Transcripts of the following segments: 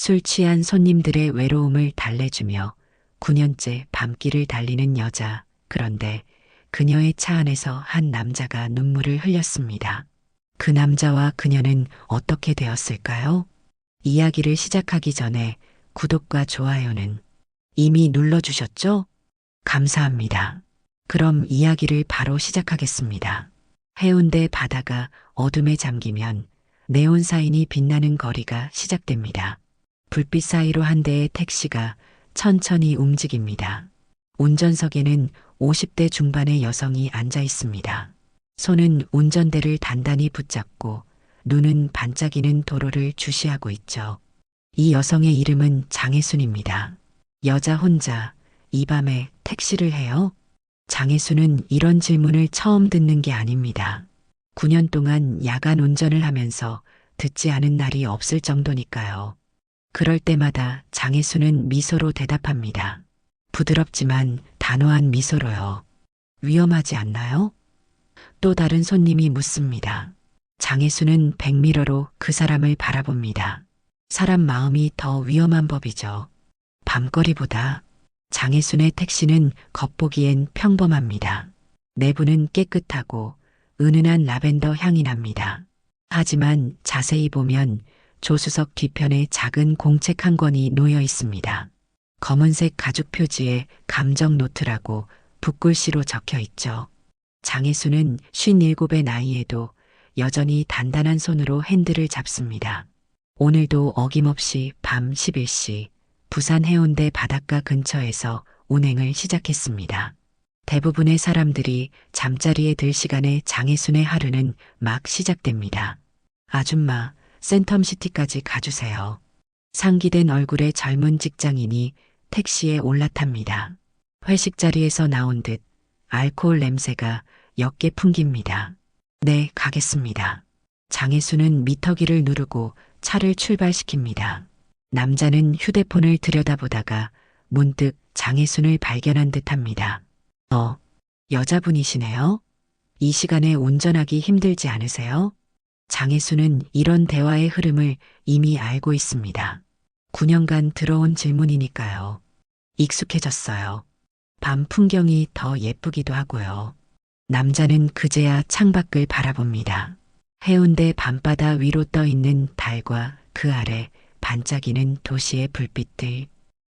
술 취한 손님들의 외로움을 달래주며 9년째 밤길을 달리는 여자. 그런데 그녀의 차 안에서 한 남자가 눈물을 흘렸습니다. 그 남자와 그녀는 어떻게 되었을까요? 이야기를 시작하기 전에 구독과 좋아요는 이미 눌러주셨죠? 감사합니다. 그럼 이야기를 바로 시작하겠습니다. 해운대 바다가 어둠에 잠기면 네온 사인이 빛나는 거리가 시작됩니다. 불빛 사이로 한 대의 택시가 천천히 움직입니다. 운전석에는 50대 중반의 여성이 앉아 있습니다. 손은 운전대를 단단히 붙잡고 눈은 반짝이는 도로를 주시하고 있죠. 이 여성의 이름은 장혜순입니다. 여자 혼자 이 밤에 택시를 해요? 장혜순은 이런 질문을 처음 듣는 게 아닙니다. 9년 동안 야간 운전을 하면서 듣지 않은 날이 없을 정도니까요. 그럴 때마다 장혜순은 미소로 대답합니다. 부드럽지만 단호한 미소로요. 위험하지 않나요? 또 다른 손님이 묻습니다. 장혜순은 백미러로 그 사람을 바라봅니다. 사람 마음이 더 위험한 법이죠. 밤거리보다. 장혜순의 택시는 겉보기엔 평범합니다. 내부는 깨끗하고 은은한 라벤더 향이 납니다. 하지만 자세히 보면 조수석 뒤편에 작은 공책 한 권이 놓여 있습니다. 검은색 가죽 표지에 감정 노트라고 붓글씨로 적혀 있죠. 장혜순은 57의 나이에도 여전히 단단한 손으로 핸들을 잡습니다. 오늘도 어김없이 밤 11시 부산 해운대 바닷가 근처에서 운행을 시작했습니다. 대부분의 사람들이 잠자리에 들 시간에 장혜순의 하루는 막 시작됩니다. 아줌마, 센텀시티까지 가주세요. 상기된 얼굴의 젊은 직장인이 택시에 올라탑니다. 회식 자리에서 나온 듯 알코올 냄새가 옅게 풍깁니다. 네, 가겠습니다. 장혜순은 미터기를 누르고 차를 출발시킵니다. 남자는 휴대폰을 들여다보다가 문득 장혜순을 발견한 듯합니다. 여자분이시네요? 이 시간에 운전하기 힘들지 않으세요? 장혜순은 이런 대화의 흐름을 이미 알고 있습니다. 9년간 들어온 질문이니까요. 익숙해졌어요. 밤 풍경이 더 예쁘기도 하고요. 남자는 그제야 창밖을 바라봅니다. 해운대 밤바다 위로 떠 있는 달과 그 아래 반짝이는 도시의 불빛들.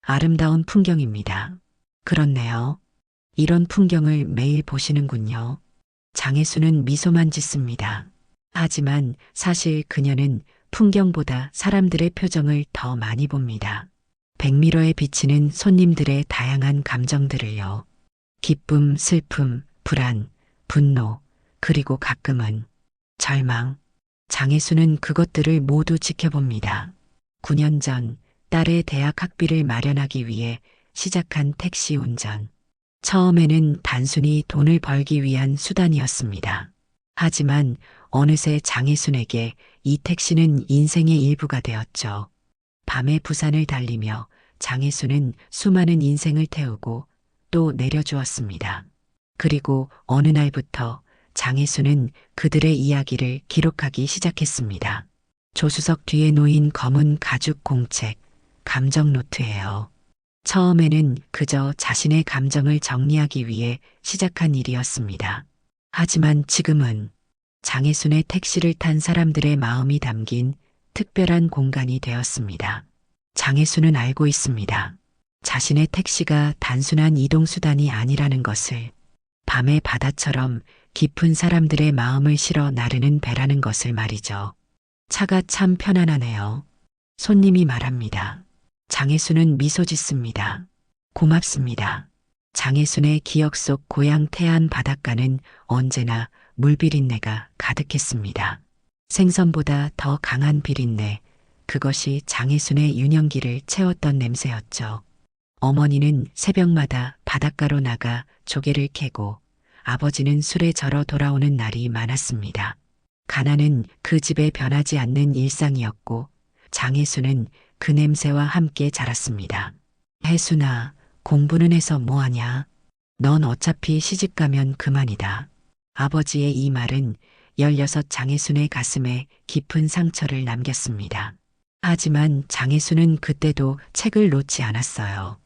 아름다운 풍경입니다. 그렇네요. 이런 풍경을 매일 보시는군요. 장혜순은 미소만 짓습니다. 하지만 사실 그녀는 풍경보다 사람들의 표정을 더 많이 봅니다. 백미러에 비치는 손님들의 다양한 감정들을요. 기쁨, 슬픔, 불안, 분노, 그리고 가끔은 절망. 장혜순은 그것들을 모두 지켜봅니다. 9년 전 딸의 대학 학비를 마련하기 위해 시작한 택시 운전. 처음에는 단순히 돈을 벌기 위한 수단이었습니다. 하지만 어느새 장혜순에게 이 택시는 인생의 일부가 되었죠. 밤에 부산을 달리며 장혜순은 수많은 인생을 태우고 또 내려주었습니다. 그리고 어느 날부터 장혜순은 그들의 이야기를 기록하기 시작했습니다. 조수석 뒤에 놓인 검은 가죽 공책, 감정 노트예요. 처음에는 그저 자신의 감정을 정리하기 위해 시작한 일이었습니다. 하지만 지금은 장혜순의 택시를 탄 사람들의 마음이 담긴 특별한 공간이 되었습니다. 장혜순은 알고 있습니다. 자신의 택시가 단순한 이동수단이 아니라는 것을, 밤의 바다처럼 깊은 사람들의 마음을 실어 나르는 배라는 것을 말이죠. 차가 참 편안하네요. 손님이 말합니다. 장혜순은 미소 짓습니다. 고맙습니다. 장혜순의 기억 속 고향 태안 바닷가는 언제나 물비린내가 가득했습니다. 생선보다 더 강한 비린내, 그것이 장혜순의 유년기를 채웠던 냄새였죠. 어머니는 새벽마다 바닷가로 나가 조개를 캐고 아버지는 술에 절어 돌아오는 날이 많았습니다. 가난은 그 집에 변하지 않는 일상이었고 장혜순은 그 냄새와 함께 자랐습니다. 혜순아, 공부는 해서 뭐하냐? 넌 어차피 시집가면 그만이다. 아버지의 이 말은 16 장혜순의 가슴에 깊은 상처를 남겼습니다. 하지만 장혜수는 그때도 책을 놓지 않았어요.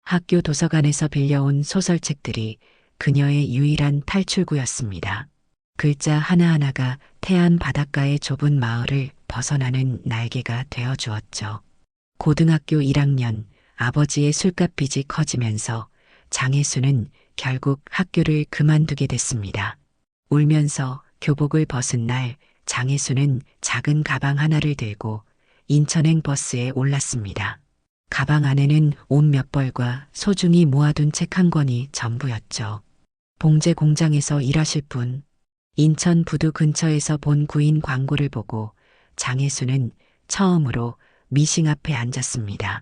학교 도서관에서 빌려온 소설책들이 그녀의 유일한 탈출구였습니다. 글자 하나하나가 태안 바닷가의 좁은 마을을 벗어나는 날개가 되어 주었죠. 고등학교 1학년 아버지의 술값 빚이 커지면서 장혜수는 결국 학교를 그만두게 됐습니다. 울면서 교복을 벗은 날 장혜수는 작은 가방 하나를 들고 인천행 버스에 올랐습니다. 가방 안에는 옷 몇 벌과 소중히 모아둔 책 한 권이 전부였죠. 봉제 공장에서 일하실 분, 인천 부두 근처에서 본 구인 광고를 보고 장혜수는 처음으로 미싱 앞에 앉았습니다.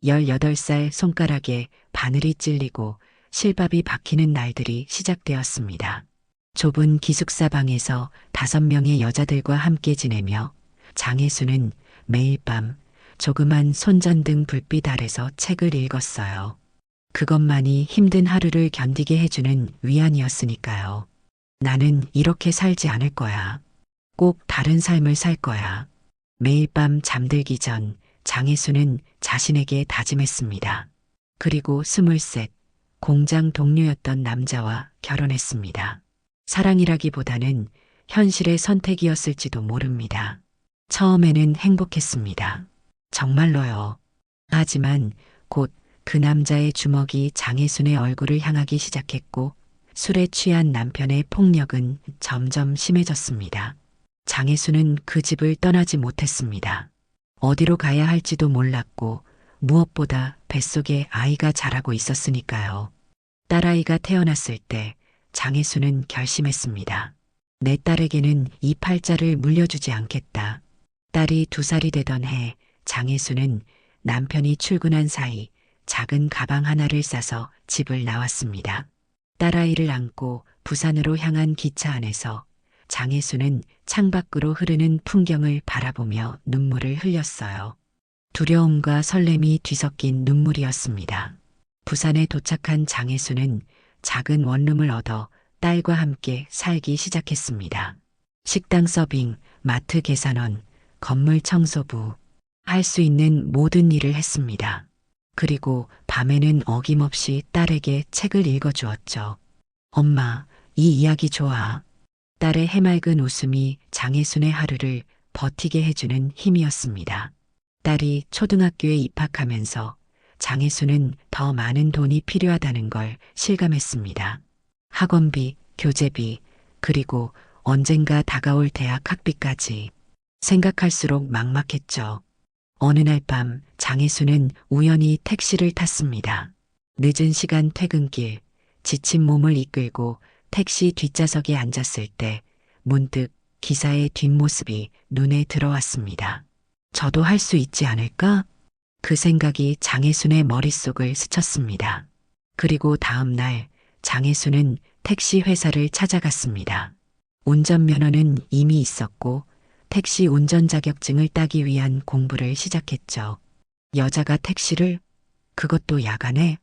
18살 손가락에 바늘이 찔리고 실밥이 박히는 날들이 시작되었습니다. 좁은 기숙사 방에서 5명의 여자들과 함께 지내며 장혜수는 매일 밤 조그만 손전등 불빛 아래서 책을 읽었어요. 그것만이 힘든 하루를 견디게 해주는 위안이었으니까요. 나는 이렇게 살지 않을 거야. 꼭 다른 삶을 살 거야. 매일 밤 잠들기 전 장혜수는 자신에게 다짐했습니다. 그리고 23, 공장 동료였던 남자와 결혼했습니다. 사랑이라기보다는 현실의 선택이었을지도 모릅니다. 처음에는 행복했습니다. 정말로요. 하지만 곧 그 남자의 주먹이 장혜순의 얼굴을 향하기 시작했고 술에 취한 남편의 폭력은 점점 심해졌습니다. 장혜순은 그 집을 떠나지 못했습니다. 어디로 가야 할지도 몰랐고 무엇보다 뱃속에 아이가 자라고 있었으니까요. 딸아이가 태어났을 때 장혜순은 결심했습니다. 내 딸에게는 이 팔자를 물려주지 않겠다. 딸이 2살이 되던 해 장혜순은 남편이 출근한 사이 작은 가방 하나를 싸서 집을 나왔습니다. 딸아이를 안고 부산으로 향한 기차 안에서 장혜순은 창밖으로 흐르는 풍경을 바라보며 눈물을 흘렸어요. 두려움과 설렘이 뒤섞인 눈물이었습니다. 부산에 도착한 장혜순은 작은 원룸을 얻어 딸과 함께 살기 시작했습니다. 식당 서빙, 마트 계산원, 건물 청소부, 할 수 있는 모든 일을 했습니다. 그리고 밤에는 어김없이 딸에게 책을 읽어주었죠. 엄마, 이 이야기 좋아. 딸의 해맑은 웃음이 장혜순의 하루를 버티게 해주는 힘이었습니다. 딸이 초등학교에 입학하면서 장혜순은 더 많은 돈이 필요하다는 걸 실감했습니다. 학원비, 교재비, 그리고 언젠가 다가올 대학 학비까지 생각할수록 막막했죠. 어느 날 밤 장혜순은 우연히 택시를 탔습니다. 늦은 시간 퇴근길, 지친 몸을 이끌고 택시 뒷좌석에 앉았을 때 문득 기사의 뒷모습이 눈에 들어왔습니다. 저도 할 수 있지 않을까? 그 생각이 장혜순의 머릿속을 스쳤습니다. 그리고 다음 날 장혜순은 택시 회사를 찾아갔습니다. 운전면허는 이미 있었고 택시 운전 자격증을 따기 위한 공부를 시작했죠. 여자가 택시를? 그것도 야간에?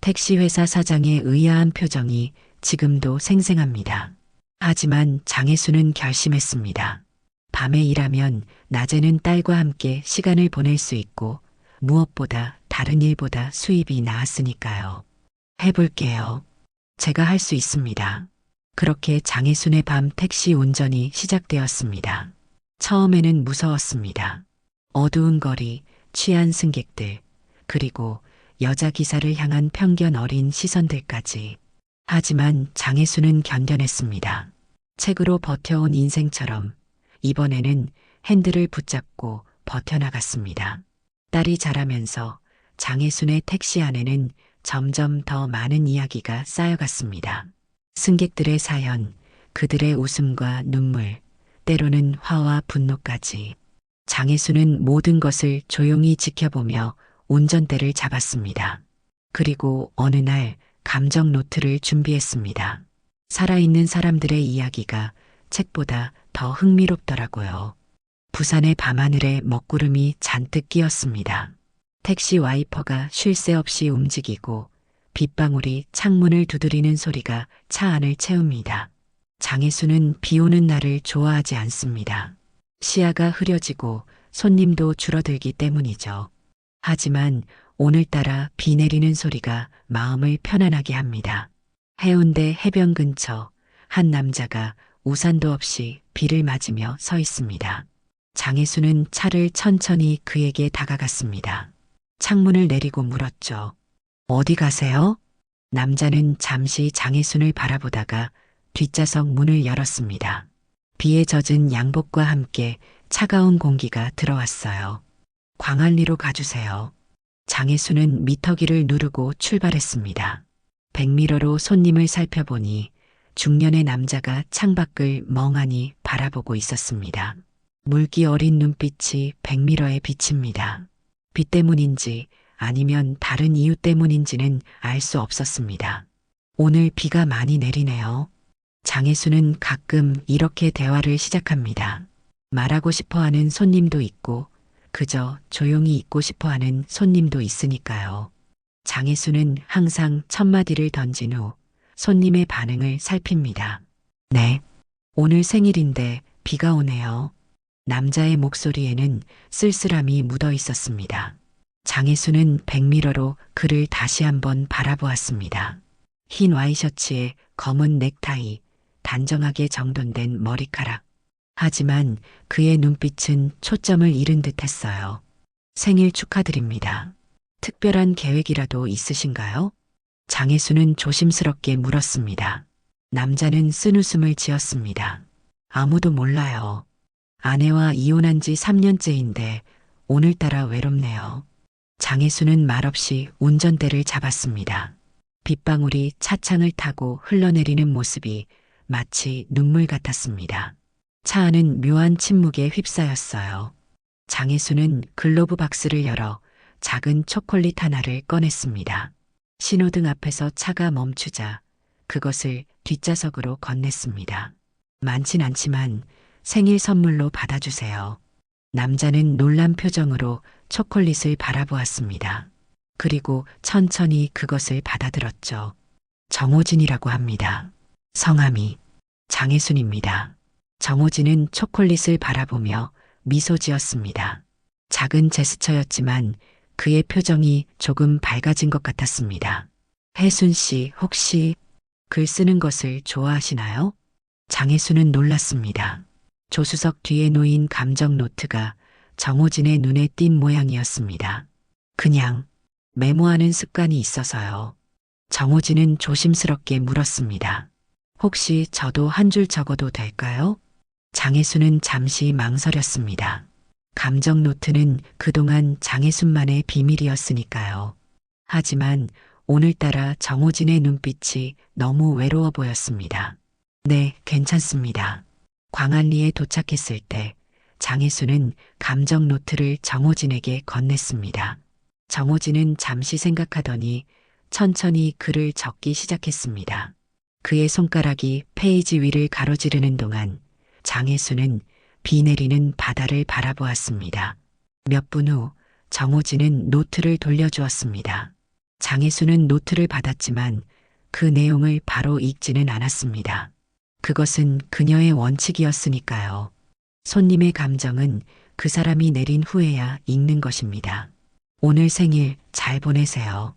택시 회사 사장의 의아한 표정이 지금도 생생합니다. 하지만 장혜순은 결심했습니다. 밤에 일하면 낮에는 딸과 함께 시간을 보낼 수 있고 무엇보다 다른 일보다 수입이 나았으니까요. 해볼게요. 제가 할 수 있습니다. 그렇게 장혜순의 밤 택시 운전이 시작되었습니다. 처음에는 무서웠습니다. 어두운 거리, 취한 승객들, 그리고 여자 기사를 향한 편견 어린 시선들까지. 하지만 장혜순은 견뎌냈습니다. 책으로 버텨온 인생처럼 이번에는 핸들을 붙잡고 버텨나갔습니다. 딸이 자라면서 장혜순의 택시 안에는 점점 더 많은 이야기가 쌓여갔습니다. 승객들의 사연, 그들의 웃음과 눈물, 때로는 화와 분노까지. 장혜순은 모든 것을 조용히 지켜보며 운전대를 잡았습니다. 그리고 어느 날 감정 노트를 준비했습니다. 살아있는 사람들의 이야기가 책보다 더 흥미롭더라고요. 부산의 밤하늘에 먹구름이 잔뜩 끼었습니다. 택시 와이퍼가 쉴 새 없이 움직이고 빗방울이 창문을 두드리는 소리가 차 안을 채웁니다. 장혜순은 비 오는 날을 좋아하지 않습니다. 시야가 흐려지고 손님도 줄어들기 때문이죠. 하지만 오늘따라 비 내리는 소리가 마음을 편안하게 합니다. 해운대 해변 근처 한 남자가 우산도 없이 비를 맞으며 서 있습니다. 장혜수는 차를 천천히 그에게 다가갔습니다. 창문을 내리고 물었죠. 어디 가세요? 남자는 잠시 장혜순을 바라보다가 뒷좌석 문을 열었습니다. 비에 젖은 양복과 함께 차가운 공기가 들어왔어요. 광안리로 가주세요. 장혜수는 미터기를 누르고 출발했습니다. 백미러로 손님을 살펴보니 중년의 남자가 창밖을 멍하니 바라보고 있었습니다. 물기 어린 눈빛이 백미러에 비칩니다. 비 때문인지 아니면 다른 이유 때문인지는 알 수 없었습니다. 오늘 비가 많이 내리네요. 장혜수는 가끔 이렇게 대화를 시작합니다. 말하고 싶어 하는 손님도 있고 그저 조용히 있고 싶어 하는 손님도 있으니까요. 장혜수는 항상 첫마디를 던진 후 손님의 반응을 살핍니다. 네, 오늘 생일인데 비가 오네요. 남자의 목소리에는 쓸쓸함이 묻어 있었습니다. 장혜수는 백미러로 그를 다시 한번 바라보았습니다. 흰 와이셔츠에 검은 넥타이, 단정하게 정돈된 머리카락. 하지만 그의 눈빛은 초점을 잃은 듯했어요. 생일 축하드립니다. 특별한 계획이라도 있으신가요? 장혜수는 조심스럽게 물었습니다. 남자는 쓴웃음을 지었습니다. 아무도 몰라요. 아내와 이혼한 지 3년째인데 오늘따라 외롭네요. 장혜수는 말없이 운전대를 잡았습니다. 빗방울이 차창을 타고 흘러내리는 모습이 마치 눈물 같았습니다. 차 안은 묘한 침묵에 휩싸였어요. 장혜수는 글로브 박스를 열어 작은 초콜릿 하나를 꺼냈습니다. 신호등 앞에서 차가 멈추자 그것을 뒷좌석으로 건넸습니다. 많진 않지만 생일 선물로 받아주세요. 남자는 놀란 표정으로 초콜릿을 바라보았습니다. 그리고 천천히 그것을 받아들었죠. 정호진이라고 합니다. 성함이 장혜순입니다. 정호진은 초콜릿을 바라보며 미소 지었습니다. 작은 제스처였지만 그의 표정이 조금 밝아진 것 같았습니다. 혜순 씨, 혹시 글 쓰는 것을 좋아하시나요? 장혜순은 놀랐습니다. 조수석 뒤에 놓인 감정 노트가 정호진의 눈에 띈 모양이었습니다. 그냥 메모하는 습관이 있어서요. 정호진은 조심스럽게 물었습니다. 혹시 저도 한 줄 적어도 될까요? 장혜순은 잠시 망설였습니다. 감정 노트는 그동안 장혜순만의 비밀이었으니까요. 하지만 오늘따라 정호진의 눈빛이 너무 외로워 보였습니다. 네, 괜찮습니다. 광안리에 도착했을 때 장혜수는 감정 노트를 정호진에게 건넸습니다. 정호진은 잠시 생각하더니 천천히 글을 적기 시작했습니다. 그의 손가락이 페이지 위를 가로지르는 동안 장혜수는 비 내리는 바다를 바라보았습니다. 몇 분 후 정호진은 노트를 돌려주었습니다. 장혜수는 노트를 받았지만 그 내용을 바로 읽지는 않았습니다. 그것은 그녀의 원칙이었으니까요. 손님의 감정은 그 사람이 내린 후에야 읽는 것입니다. 오늘 생일 잘 보내세요.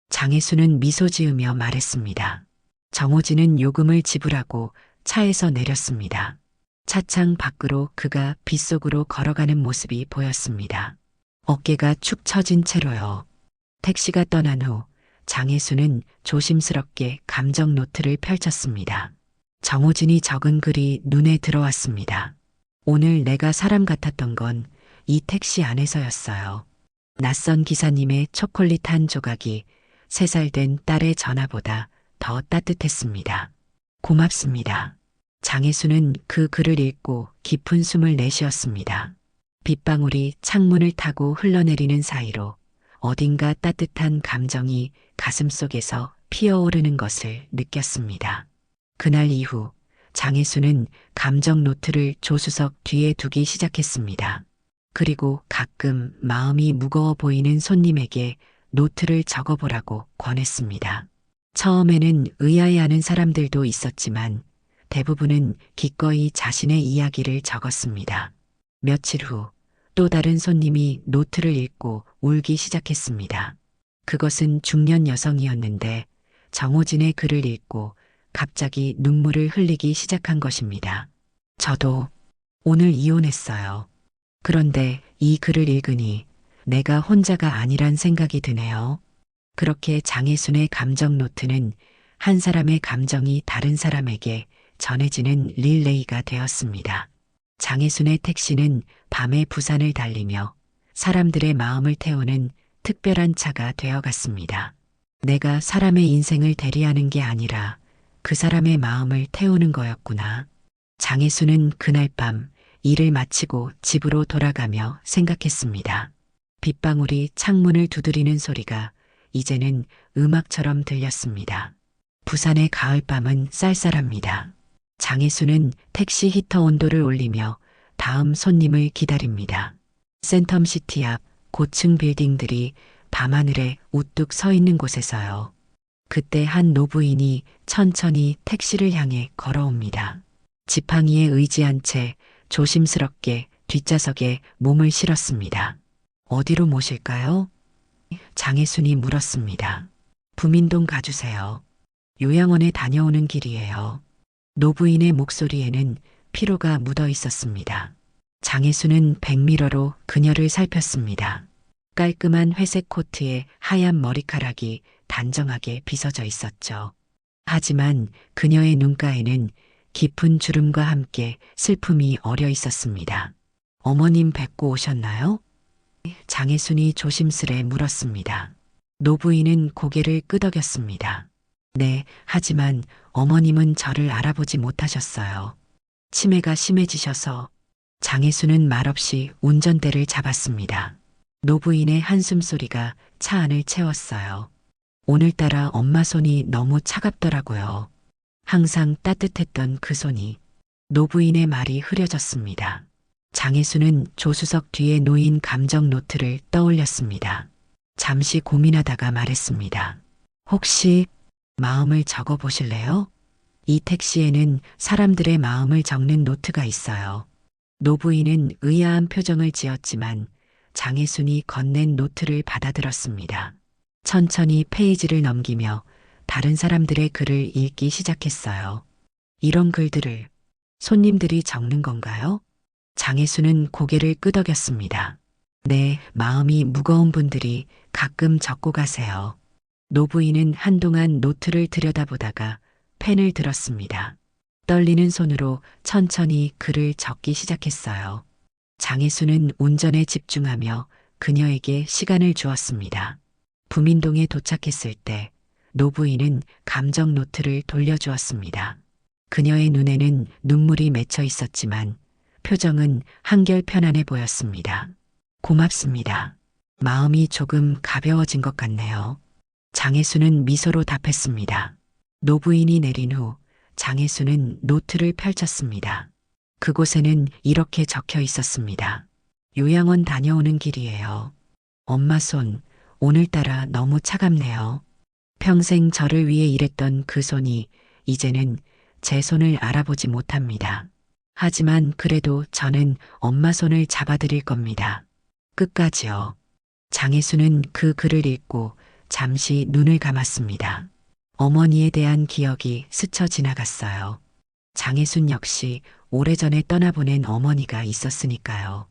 장혜수는 미소 지으며 말했습니다. 정호진은 요금을 지불하고 차에서 내렸습니다. 차창 밖으로 그가 빗속으로 걸어가는 모습이 보였습니다. 어깨가 축 처진 채로요. 택시가 떠난 후 장혜수는 조심스럽게 감정 노트를 펼쳤습니다. 정호진이 적은 글이 눈에 들어왔습니다. 오늘 내가 사람 같았던 건 이 택시 안에서였어요. 낯선 기사님의 초콜릿 한 조각이 3살 된 딸의 전화보다 더 따뜻했습니다. 고맙습니다. 장혜수는 그 글을 읽고 깊은 숨을 내쉬었습니다. 빗방울이 창문을 타고 흘러내리는 사이로 어딘가 따뜻한 감정이 가슴속에서 피어오르는 것을 느꼈습니다. 그날 이후 장혜수는 감정 노트를 조수석 뒤에 두기 시작했습니다. 그리고 가끔 마음이 무거워 보이는 손님에게 노트를 적어보라고 권했습니다. 처음에는 의아해하는 사람들도 있었지만 대부분은 기꺼이 자신의 이야기를 적었습니다. 며칠 후 또 다른 손님이 노트를 읽고 울기 시작했습니다. 그것은 중년 여성이었는데 정호진의 글을 읽고 갑자기 눈물을 흘리기 시작한 것입니다. 저도 오늘 이혼했어요. 그런데 이 글을 읽으니 내가 혼자가 아니란 생각이 드네요. 그렇게 장혜순의 감정 노트는 한 사람의 감정이 다른 사람에게 전해지는 릴레이가 되었습니다. 장혜순의 택시는 밤에 부산을 달리며 사람들의 마음을 태우는 특별한 차가 되어갔습니다. 내가 사람의 인생을 대리하는 게 아니라 그 사람의 마음을 태우는 거였구나. 장혜순은 그날 밤 일을 마치고 집으로 돌아가며 생각했습니다. 빗방울이 창문을 두드리는 소리가 이제는 음악처럼 들렸습니다. 부산의 가을밤은 쌀쌀합니다. 장혜순은 택시 히터 온도를 올리며 다음 손님을 기다립니다. 센텀시티 앞 고층 빌딩들이 밤하늘에 우뚝 서 있는 곳에서요. 그때 한 노부인이 천천히 택시를 향해 걸어옵니다. 지팡이에 의지한 채 조심스럽게 뒷좌석에 몸을 실었습니다. 어디로 모실까요? 장혜순이 물었습니다. 부민동 가주세요. 요양원에 다녀오는 길이에요. 노부인의 목소리에는 피로가 묻어 있었습니다. 장혜순은 백미러로 그녀를 살폈습니다. 깔끔한 회색 코트에 하얀 머리카락이 단정하게 빗어져 있었죠. 하지만 그녀의 눈가에는 깊은 주름과 함께 슬픔이 어려 있었습니다. 어머님 뵙고 오셨나요? 장혜순이 조심스레 물었습니다. 노부인은 고개를 끄덕였습니다. 네, 하지만 어머님은 저를 알아보지 못하셨어요. 치매가 심해지셔서. 장혜순은 말없이 운전대를 잡았습니다. 노부인의 한숨소리가 차 안을 채웠어요. 오늘따라 엄마 손이 너무 차갑더라고요. 항상 따뜻했던 그 손이. 노부인의 말이 흐려졌습니다. 장혜순은 조수석 뒤에 놓인 감정 노트를 떠올렸습니다. 잠시 고민하다가 말했습니다. 혹시 마음을 적어 보실래요? 이 택시에는 사람들의 마음을 적는 노트가 있어요. 노부인은 의아한 표정을 지었지만 장혜순이 건넨 노트를 받아들었습니다. 천천히 페이지를 넘기며 다른 사람들의 글을 읽기 시작했어요. 이런 글들을 손님들이 적는 건가요? 장혜순은 고개를 끄덕였습니다. 네, 마음이 무거운 분들이 가끔 적고 가세요. 노부인은 한동안 노트를 들여다보다가 펜을 들었습니다. 떨리는 손으로 천천히 글을 적기 시작했어요. 장혜순은 운전에 집중하며 그녀에게 시간을 주었습니다. 부민동에 도착했을 때 노부인은 감정 노트를 돌려주었습니다. 그녀의 눈에는 눈물이 맺혀 있었지만 표정은 한결 편안해 보였습니다. 고맙습니다. 마음이 조금 가벼워진 것 같네요. 장혜순은 미소로 답했습니다. 노부인이 내린 후 장혜순은 노트를 펼쳤습니다. 그곳에는 이렇게 적혀 있었습니다. 요양원 다녀오는 길이에요. 엄마 손, 오늘따라 너무 차갑네요. 평생 저를 위해 일했던 그 손이 이제는 제 손을 알아보지 못합니다. 하지만 그래도 저는 엄마 손을 잡아드릴 겁니다. 끝까지요. 장혜순은 그 글을 읽고 잠시 눈을 감았습니다. 어머니에 대한 기억이 스쳐 지나갔어요. 장혜순 역시 오래전에 떠나보낸 어머니가 있었으니까요.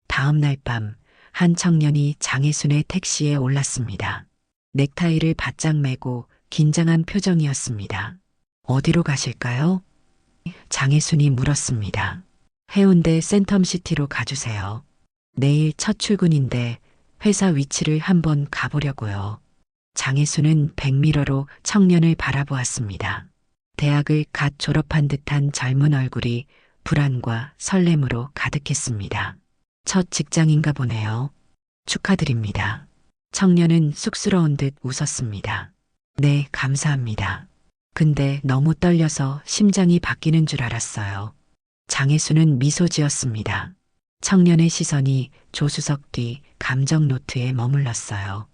다음 날 밤 한 청년이 장혜순의 택시에 올랐습니다. 넥타이를 바짝 매고 긴장한 표정이었습니다. 어디로 가실까요? 장혜순이 물었습니다. 해운대 센텀시티로 가주세요. 내일 첫 출근인데 회사 위치를 한번 가보려고요. 장혜순은 백미러로 청년을 바라보았습니다. 대학을 갓 졸업한 듯한 젊은 얼굴이 불안과 설렘으로 가득했습니다. 첫 직장인가 보네요. 축하드립니다. 청년은 쑥스러운 듯 웃었습니다. 네, 감사합니다. 근데 너무 떨려서 심장이 바뀌는 줄 알았어요. 장혜순은 미소 지었습니다. 청년의 시선이 조수석 뒤 감정 노트에 머물렀어요.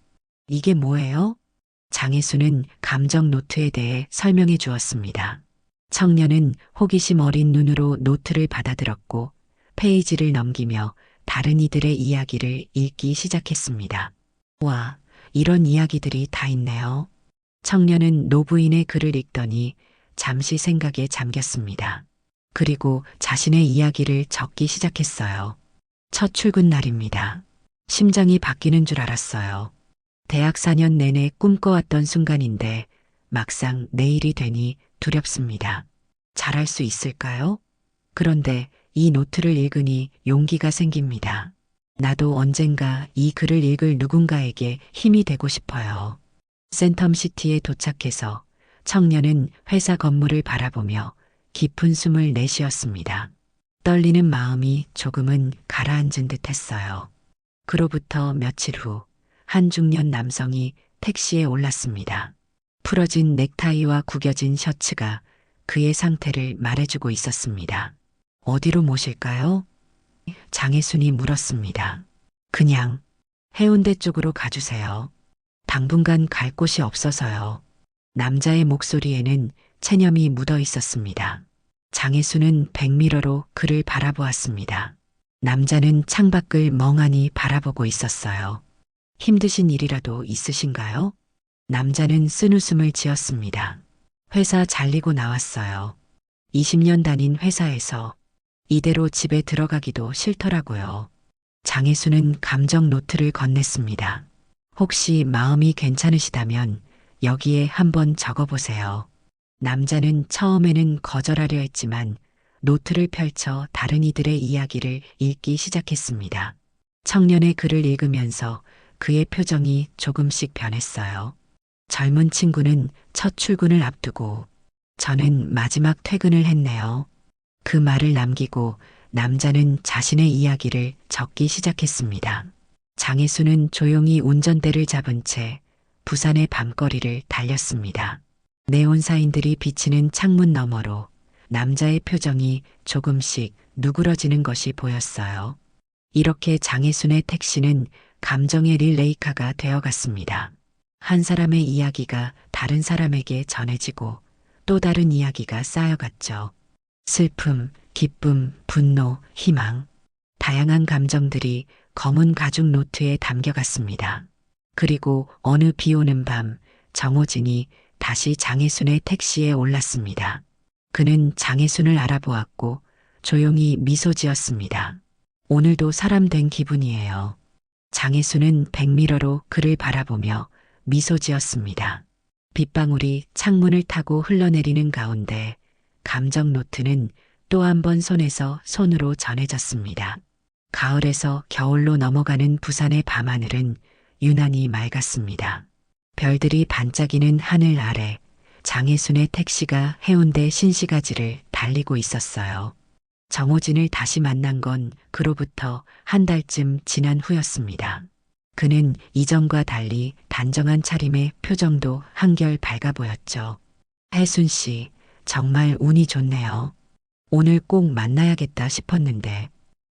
이게 뭐예요? 장혜순은 감정 노트에 대해 설명해 주었습니다. 청년은 호기심 어린 눈으로 노트를 받아들었고 페이지를 넘기며 다른 이들의 이야기를 읽기 시작했습니다. 와, 이런 이야기들이 다 있네요. 청년은 노부인의 글을 읽더니 잠시 생각에 잠겼습니다. 그리고 자신의 이야기를 적기 시작했어요. 첫 출근 날입니다. 심장이 바뀌는 줄 알았어요. 대학 4년 내내 꿈꿔왔던 순간인데 막상 내일이 되니 두렵습니다. 잘할 수 있을까요? 그런데 이 노트를 읽으니 용기가 생깁니다. 나도 언젠가 이 글을 읽을 누군가에게 힘이 되고 싶어요. 센텀시티에 도착해서 청년은 회사 건물을 바라보며 깊은 숨을 내쉬었습니다. 떨리는 마음이 조금은 가라앉은 듯 했어요. 그로부터 며칠 후, 한 중년 남성이 택시에 올랐습니다. 풀어진 넥타이와 구겨진 셔츠가 그의 상태를 말해주고 있었습니다. 어디로 모실까요? 장혜순이 물었습니다. 그냥 해운대 쪽으로 가주세요. 당분간 갈 곳이 없어서요. 남자의 목소리에는 체념이 묻어 있었습니다. 장혜순은 백미러로 그를 바라보았습니다. 남자는 창밖을 멍하니 바라보고 있었어요. 힘드신 일이라도 있으신가요? 남자는 쓴웃음을 지었습니다. 회사 잘리고 나왔어요. 20년 다닌 회사에서 이대로 집에 들어가기도 싫더라고요. 장혜수는 감정 노트를 건넸습니다. 혹시 마음이 괜찮으시다면 여기에 한번 적어보세요. 남자는 처음에는 거절하려 했지만 노트를 펼쳐 다른 이들의 이야기를 읽기 시작했습니다. 청년의 글을 읽으면서 그의 표정이 조금씩 변했어요. 젊은 친구는 첫 출근을 앞두고 저는 마지막 퇴근을 했네요. 그 말을 남기고 남자는 자신의 이야기를 적기 시작했습니다. 장혜수는 조용히 운전대를 잡은 채 부산의 밤거리를 달렸습니다. 네온사인들이 비치는 창문 너머로 남자의 표정이 조금씩 누그러지는 것이 보였어요. 이렇게 장혜순의 택시는 감정의 릴레이카가 되어갔습니다. 한 사람의 이야기가 다른 사람에게 전해지고 또 다른 이야기가 쌓여갔죠. 슬픔, 기쁨, 분노, 희망. 다양한 감정들이 검은 가죽 노트에 담겨갔습니다. 그리고 어느 비 오는 밤 정호진이 다시 장혜순의 택시에 올랐습니다. 그는 장혜순을 알아보았고 조용히 미소 지었습니다. 오늘도 사람 된 기분이에요. 장혜순은 백미러로 그를 바라보며 미소 지었습니다. 빗방울이 창문을 타고 흘러내리는 가운데 감정 노트는 또 한 번 손에서 손으로 전해졌습니다. 가을에서 겨울로 넘어가는 부산의 밤하늘은 유난히 맑았습니다. 별들이 반짝이는 하늘 아래 장혜순의 택시가 해운대 신시가지를 달리고 있었어요. 정호진을 다시 만난 건 그로부터 한 달쯤 지난 후였습니다. 그는 이전과 달리 단정한 차림의 표정도 한결 밝아 보였죠. 혜순 씨, 정말 운이 좋네요. 오늘 꼭 만나야겠다 싶었는데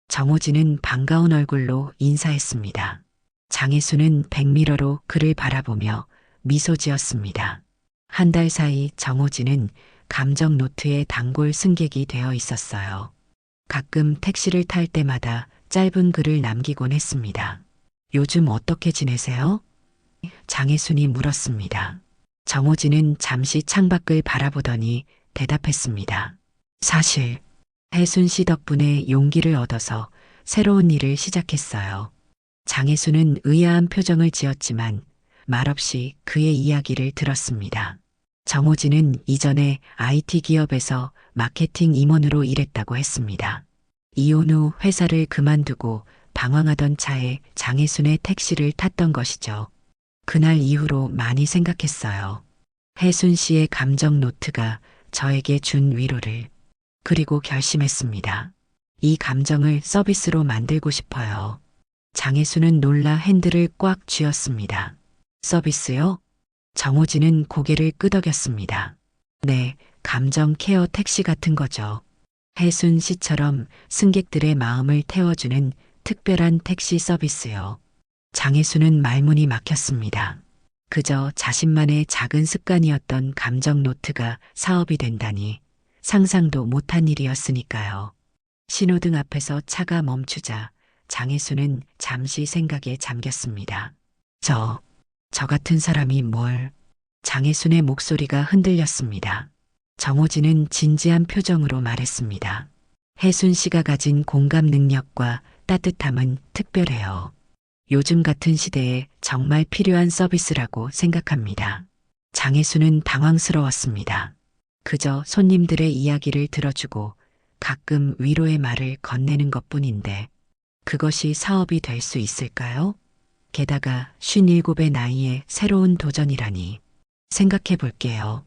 정호진은 반가운 얼굴로 인사했습니다. 장혜수는 백미러로 그를 바라보며 미소 지었습니다. 한 달 사이 정호진은 감정 노트의 단골 승객이 되어 있었어요. 가끔 택시를 탈 때마다 짧은 글을 남기곤 했습니다. 요즘 어떻게 지내세요? 장혜순이 물었습니다. 정호진은 잠시 창밖을 바라보더니 대답했습니다. 사실 혜순 씨 덕분에 용기를 얻어서 새로운 일을 시작했어요. 장혜순은 의아한 표정을 지었지만 말없이 그의 이야기를 들었습니다. 정호진은 이전에 IT 기업에서 마케팅 임원으로 일했다고 했습니다. 이혼 후 회사를 그만두고 방황하던 차에 장혜순의 택시를 탔던 것이죠. 그날 이후로 많이 생각했어요. 혜순 씨의 감정 노트가 저에게 준 위로를. 그리고 결심했습니다. 이 감정을 서비스로 만들고 싶어요. 장혜수는 놀라 핸들을 꽉 쥐었습니다. 서비스요? 정호진은 고개를 끄덕였습니다. 네, 감정 케어 택시 같은 거죠. 혜순 씨처럼 승객들의 마음을 태워주는 특별한 택시 서비스요. 장혜수는 말문이 막혔습니다. 그저 자신만의 작은 습관이었던 감정 노트가 사업이 된다니 상상도 못한 일이었으니까요. 신호등 앞에서 차가 멈추자 장혜수는 잠시 생각에 잠겼습니다. 저 같은 사람이 뭘? 장혜순의 목소리가 흔들렸습니다. 정호진은 진지한 표정으로 말했습니다. 혜순 씨가 가진 공감 능력과 따뜻함은 특별해요. 요즘 같은 시대에 정말 필요한 서비스라고 생각합니다. 장혜순은 당황스러웠습니다. 그저 손님들의 이야기를 들어주고 가끔 위로의 말을 건네는 것뿐인데 그것이 사업이 될 수 있을까요? 게다가 57의 나이에 새로운 도전이라니. 생각해 볼게요.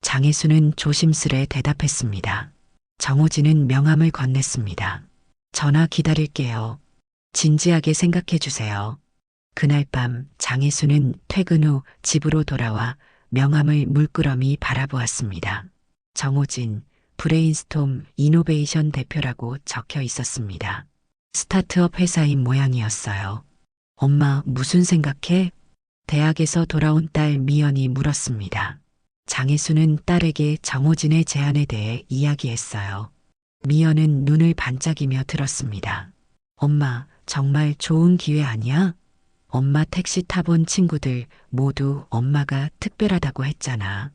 장혜수는 조심스레 대답했습니다. 정호진은 명함을 건넸습니다. 전화 기다릴게요. 진지하게 생각해 주세요. 그날 밤 장혜수는 퇴근 후 집으로 돌아와 명함을 물끄러미 바라보았습니다. 정호진, 브레인스톰 이노베이션 대표라고 적혀 있었습니다. 스타트업 회사인 모양이었어요. 엄마, 무슨 생각해? 대학에서 돌아온 딸 미연이 물었습니다. 장혜수는 딸에게 정호진의 제안에 대해 이야기했어요. 미연은 눈을 반짝이며 들었습니다. 엄마, 정말 좋은 기회 아니야? 엄마 택시 타본 친구들 모두 엄마가 특별하다고 했잖아.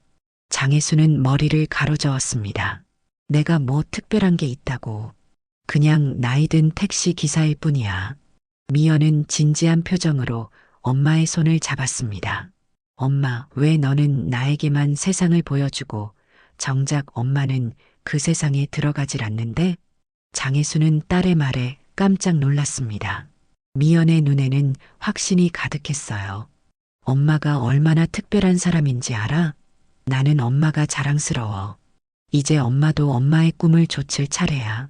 장혜수는 머리를 가로저었습니다. 내가 뭐 특별한 게 있다고. 그냥 나이든 택시 기사일 뿐이야. 미연은 진지한 표정으로 엄마의 손을 잡았습니다. 엄마, 왜 너는 나에게만 세상을 보여주고 정작 엄마는 그 세상에 들어가질 않는데? 장혜수는 딸의 말에 깜짝 놀랐습니다. 미연의 눈에는 확신이 가득했어요. 엄마가 얼마나 특별한 사람인지 알아? 나는 엄마가 자랑스러워. 이제 엄마도 엄마의 꿈을 좇을 차례야.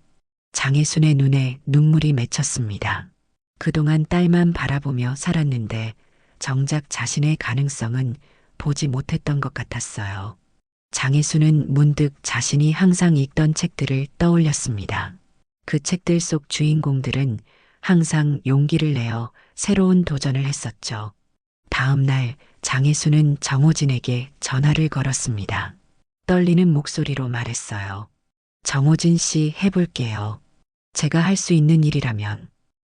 장혜순의 눈에 눈물이 맺혔습니다. 그동안 딸만 바라보며 살았는데 정작 자신의 가능성은 보지 못했던 것 같았어요. 장혜수는 문득 자신이 항상 읽던 책들을 떠올렸습니다. 그 책들 속 주인공들은 항상 용기를 내어 새로운 도전을 했었죠. 다음 날 장혜수는 정호진에게 전화를 걸었습니다. 떨리는 목소리로 말했어요. 정호진 씨, 해볼게요. 제가 할 수 있는 일이라면.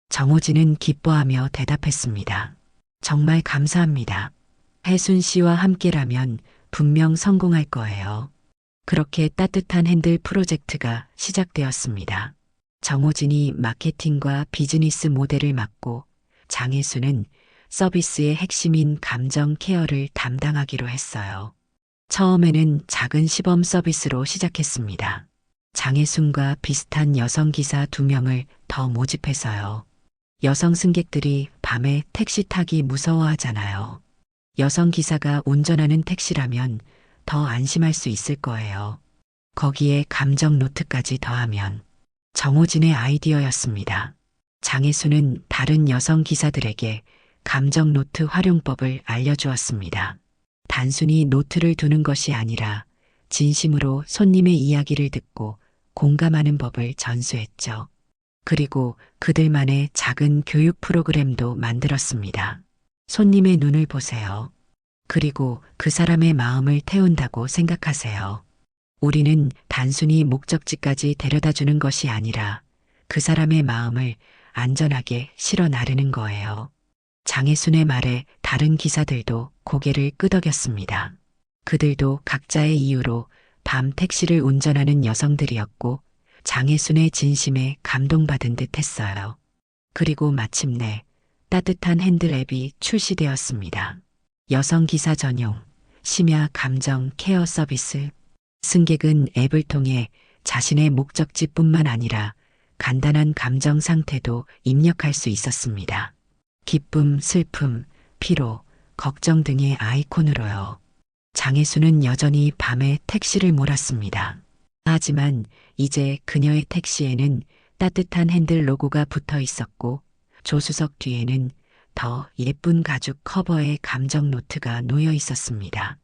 정호진은 기뻐하며 대답했습니다. 정말 감사합니다. 혜순 씨와 함께라면 분명 성공할 거예요. 그렇게 따뜻한 핸들 프로젝트가 시작되었습니다. 정호진이 마케팅과 비즈니스 모델을 맡고 장혜수는 서비스의 핵심인 감정 케어를 담당하기로 했어요. 처음에는 작은 시범 서비스로 시작했습니다. 장혜순과 비슷한 여성 기사 2명을 더 모집해서요. 여성 승객들이 밤에 택시 타기 무서워하잖아요. 여성 기사가 운전하는 택시라면 더 안심할 수 있을 거예요. 거기에 감정 노트까지 더하면. 정호진의 아이디어였습니다. 장혜수는 다른 여성 기사들에게 감정 노트 활용법을 알려주었습니다. 단순히 노트를 두는 것이 아니라 진심으로 손님의 이야기를 듣고 공감하는 법을 전수했죠. 그리고 그들만의 작은 교육 프로그램도 만들었습니다. 손님의 눈을 보세요. 그리고 그 사람의 마음을 태운다고 생각하세요. 우리는 단순히 목적지까지 데려다 주는 것이 아니라 그 사람의 마음을 안전하게 실어 나르는 거예요. 장혜순의 말에 다른 기사들도 고개를 끄덕였습니다. 그들도 각자의 이유로 밤 택시를 운전하는 여성들이었고 장혜순의 진심에 감동받은 듯 했어요. 그리고 마침내 따뜻한 핸들 앱이 출시되었습니다. 여성 기사 전용 심야 감정 케어 서비스. 승객은 앱을 통해 자신의 목적지뿐만 아니라 간단한 감정 상태도 입력할 수 있었습니다. 기쁨, 슬픔, 피로, 걱정 등의 아이콘으로요. 장혜수는 여전히 밤에 택시를 몰았습니다. 하지만 이제 그녀의 택시에는 따뜻한 핸들 로고가 붙어 있었고 조수석 뒤에는 더 예쁜 가죽 커버의 감정 노트가 놓여 있었습니다.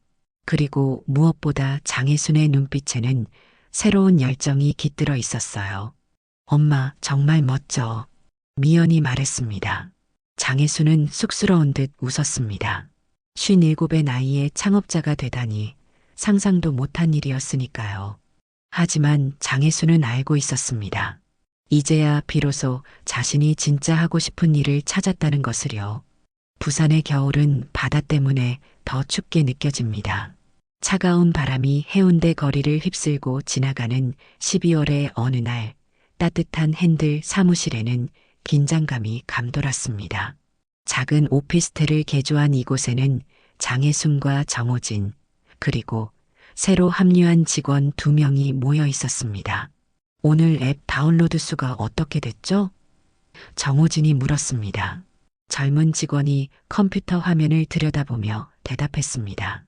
그리고 무엇보다 장혜순의 눈빛에는 새로운 열정이 깃들어 있었어요. 엄마, 정말 멋져. 미연이 말했습니다. 장혜순은 쑥스러운 듯 웃었습니다. 57의 나이에 창업자가 되다니 상상도 못한 일이었으니까요. 하지만 장혜순은 알고 있었습니다. 이제야 비로소 자신이 진짜 하고 싶은 일을 찾았다는 것을요. 부산의 겨울은 바다 때문에 더 춥게 느껴집니다. 차가운 바람이 해운대 거리를 휩쓸고 지나가는 12월의 어느 날 따뜻한 핸들 사무실에는 긴장감이 감돌았습니다. 작은 오피스텔을 개조한 이곳에는 장혜순과 정호진, 그리고 새로 합류한 직원 2명이 모여 있었습니다. 오늘 앱 다운로드 수가 어떻게 됐죠? 정호진이 물었습니다. 젊은 직원이 컴퓨터 화면을 들여다보며 대답했습니다.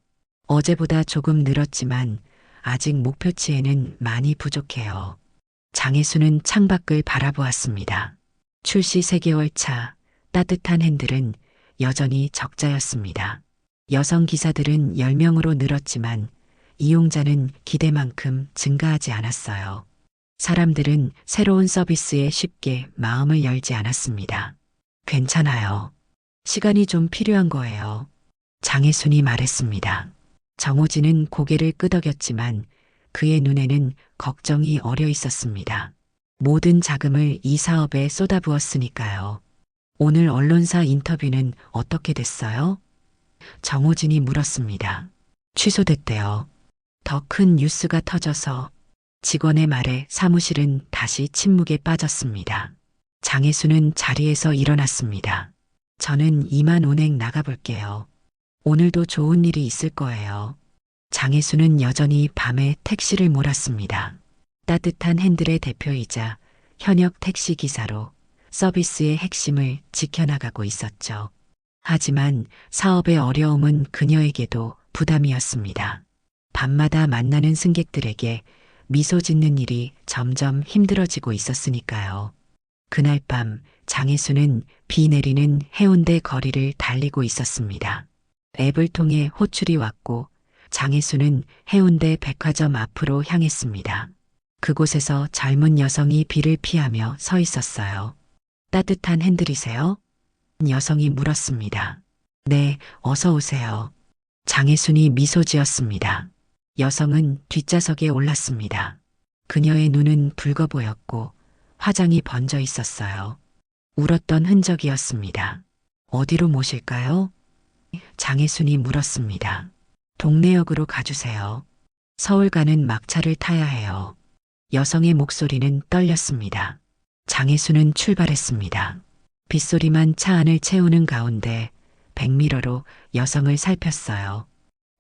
어제보다 조금 늘었지만 아직 목표치에는 많이 부족해요. 장혜수는 창밖을 바라보았습니다. 출시 3개월 차 따뜻한 핸들은 여전히 적자였습니다. 여성 기사들은 10명으로 늘었지만 이용자는 기대만큼 증가하지 않았어요. 사람들은 새로운 서비스에 쉽게 마음을 열지 않았습니다. 괜찮아요. 시간이 좀 필요한 거예요. 장혜순이 말했습니다. 정호진은 고개를 끄덕였지만 그의 눈에는 걱정이 어려 있었습니다. 모든 자금을 이 사업에 쏟아부었으니까요. 오늘 언론사 인터뷰는 어떻게 됐어요? 정호진이 물었습니다. 취소됐대요. 더 큰 뉴스가 터져서. 직원의 말에 사무실은 다시 침묵에 빠졌습니다. 장혜수는 자리에서 일어났습니다. 저는 이만 운행 나가볼게요. 오늘도 좋은 일이 있을 거예요. 장혜수는 여전히 밤에 택시를 몰았습니다. 따뜻한 핸들의 대표이자 현역 택시 기사로 서비스의 핵심을 지켜나가고 있었죠. 하지만 사업의 어려움은 그녀에게도 부담이었습니다. 밤마다 만나는 승객들에게 미소 짓는 일이 점점 힘들어지고 있었으니까요. 그날 밤 장혜수는 비 내리는 해운대 거리를 달리고 있었습니다. 앱을 통해 호출이 왔고 장혜수는 해운대 백화점 앞으로 향했습니다. 그곳에서 젊은 여성이 비를 피하며 서 있었어요. 따뜻한 핸들이세요? 여성이 물었습니다. 네, 어서 오세요. 장혜순이 미소 지었습니다. 여성은 뒷좌석에 올랐습니다. 그녀의 눈은 붉어 보였고 화장이 번져 있었어요. 울었던 흔적이었습니다. 어디로 모실까요? 장혜순이 물었습니다. 동래역으로 가주세요. 서울 가는 막차를 타야 해요. 여성의 목소리는 떨렸습니다. 장혜순은 출발했습니다. 빗소리만 차 안을 채우는 가운데 백미러로 여성을 살폈어요.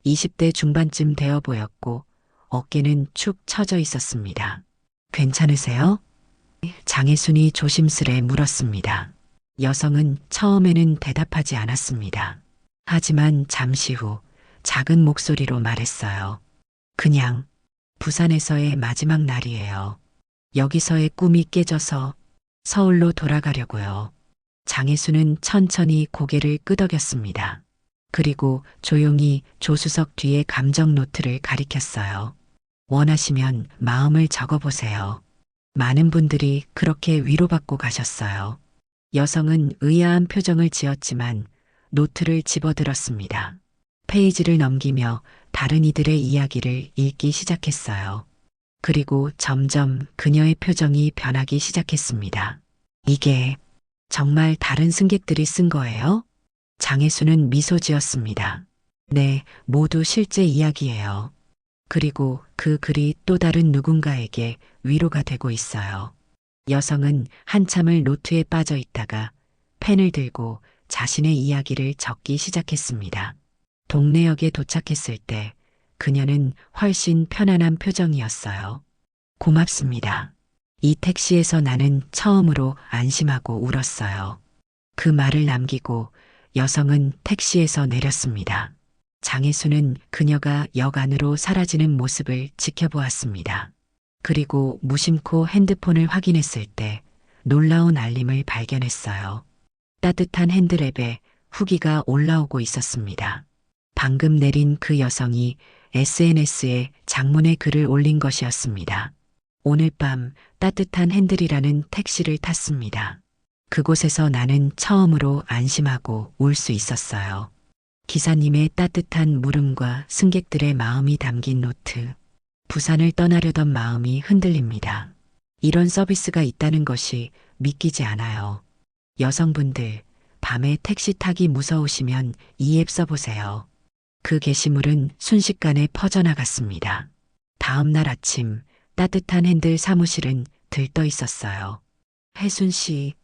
20대 중반쯤 되어 보였고 어깨는 축 처져 있었습니다. 괜찮으세요? 장혜순이 조심스레 물었습니다. 여성은 처음에는 대답하지 않았습니다. 하지만 잠시 후 작은 목소리로 말했어요. 그냥 부산에서의 마지막 날이에요. 여기서의 꿈이 깨져서 서울로 돌아가려고요. 장혜수는 천천히 고개를 끄덕였습니다. 그리고 조용히 조수석 뒤에 감정 노트를 가리켰어요. 원하시면 마음을 적어보세요. 많은 분들이 그렇게 위로받고 가셨어요. 여성은 의아한 표정을 지었지만 노트를 집어들었습니다. 페이지를 넘기며 다른 이들의 이야기를 읽기 시작했어요. 그리고 점점 그녀의 표정이 변하기 시작했습니다. 이게 정말 다른 승객들이 쓴 거예요? 장혜수는 미소 지었습니다. 네, 모두 실제 이야기예요. 그리고 그 글이 또 다른 누군가에게 위로가 되고 있어요. 여성은 한참을 노트에 빠져 있다가 펜을 들고 자신의 이야기를 적기 시작했습니다. 동래역에 도착했을 때 그녀는 훨씬 편안한 표정이었어요. 고맙습니다. 이 택시에서 나는 처음으로 안심하고 울었어요. 그 말을 남기고 여성은 택시에서 내렸습니다. 장혜수는 그녀가 역 안으로 사라지는 모습을 지켜보았습니다. 그리고 무심코 핸드폰을 확인했을 때 놀라운 알림을 발견했어요. 따뜻한 핸들앱에 후기가 올라오고 있었습니다. 방금 내린 그 여성이 SNS에 장문의 글을 올린 것이었습니다. 오늘 밤 따뜻한 핸들이라는 택시를 탔습니다. 그곳에서 나는 처음으로 안심하고 울 수 있었어요. 기사님의 따뜻한 물음과 승객들의 마음이 담긴 노트. 부산을 떠나려던 마음이 흔들립니다. 이런 서비스가 있다는 것이 믿기지 않아요. 여성분들, 밤에 택시 타기 무서우시면 이 앱 써보세요. 그 게시물은 순식간에 퍼져나갔습니다. 다음 날 아침 따뜻한 핸들 사무실은 들떠 있었어요. 혜순 씨,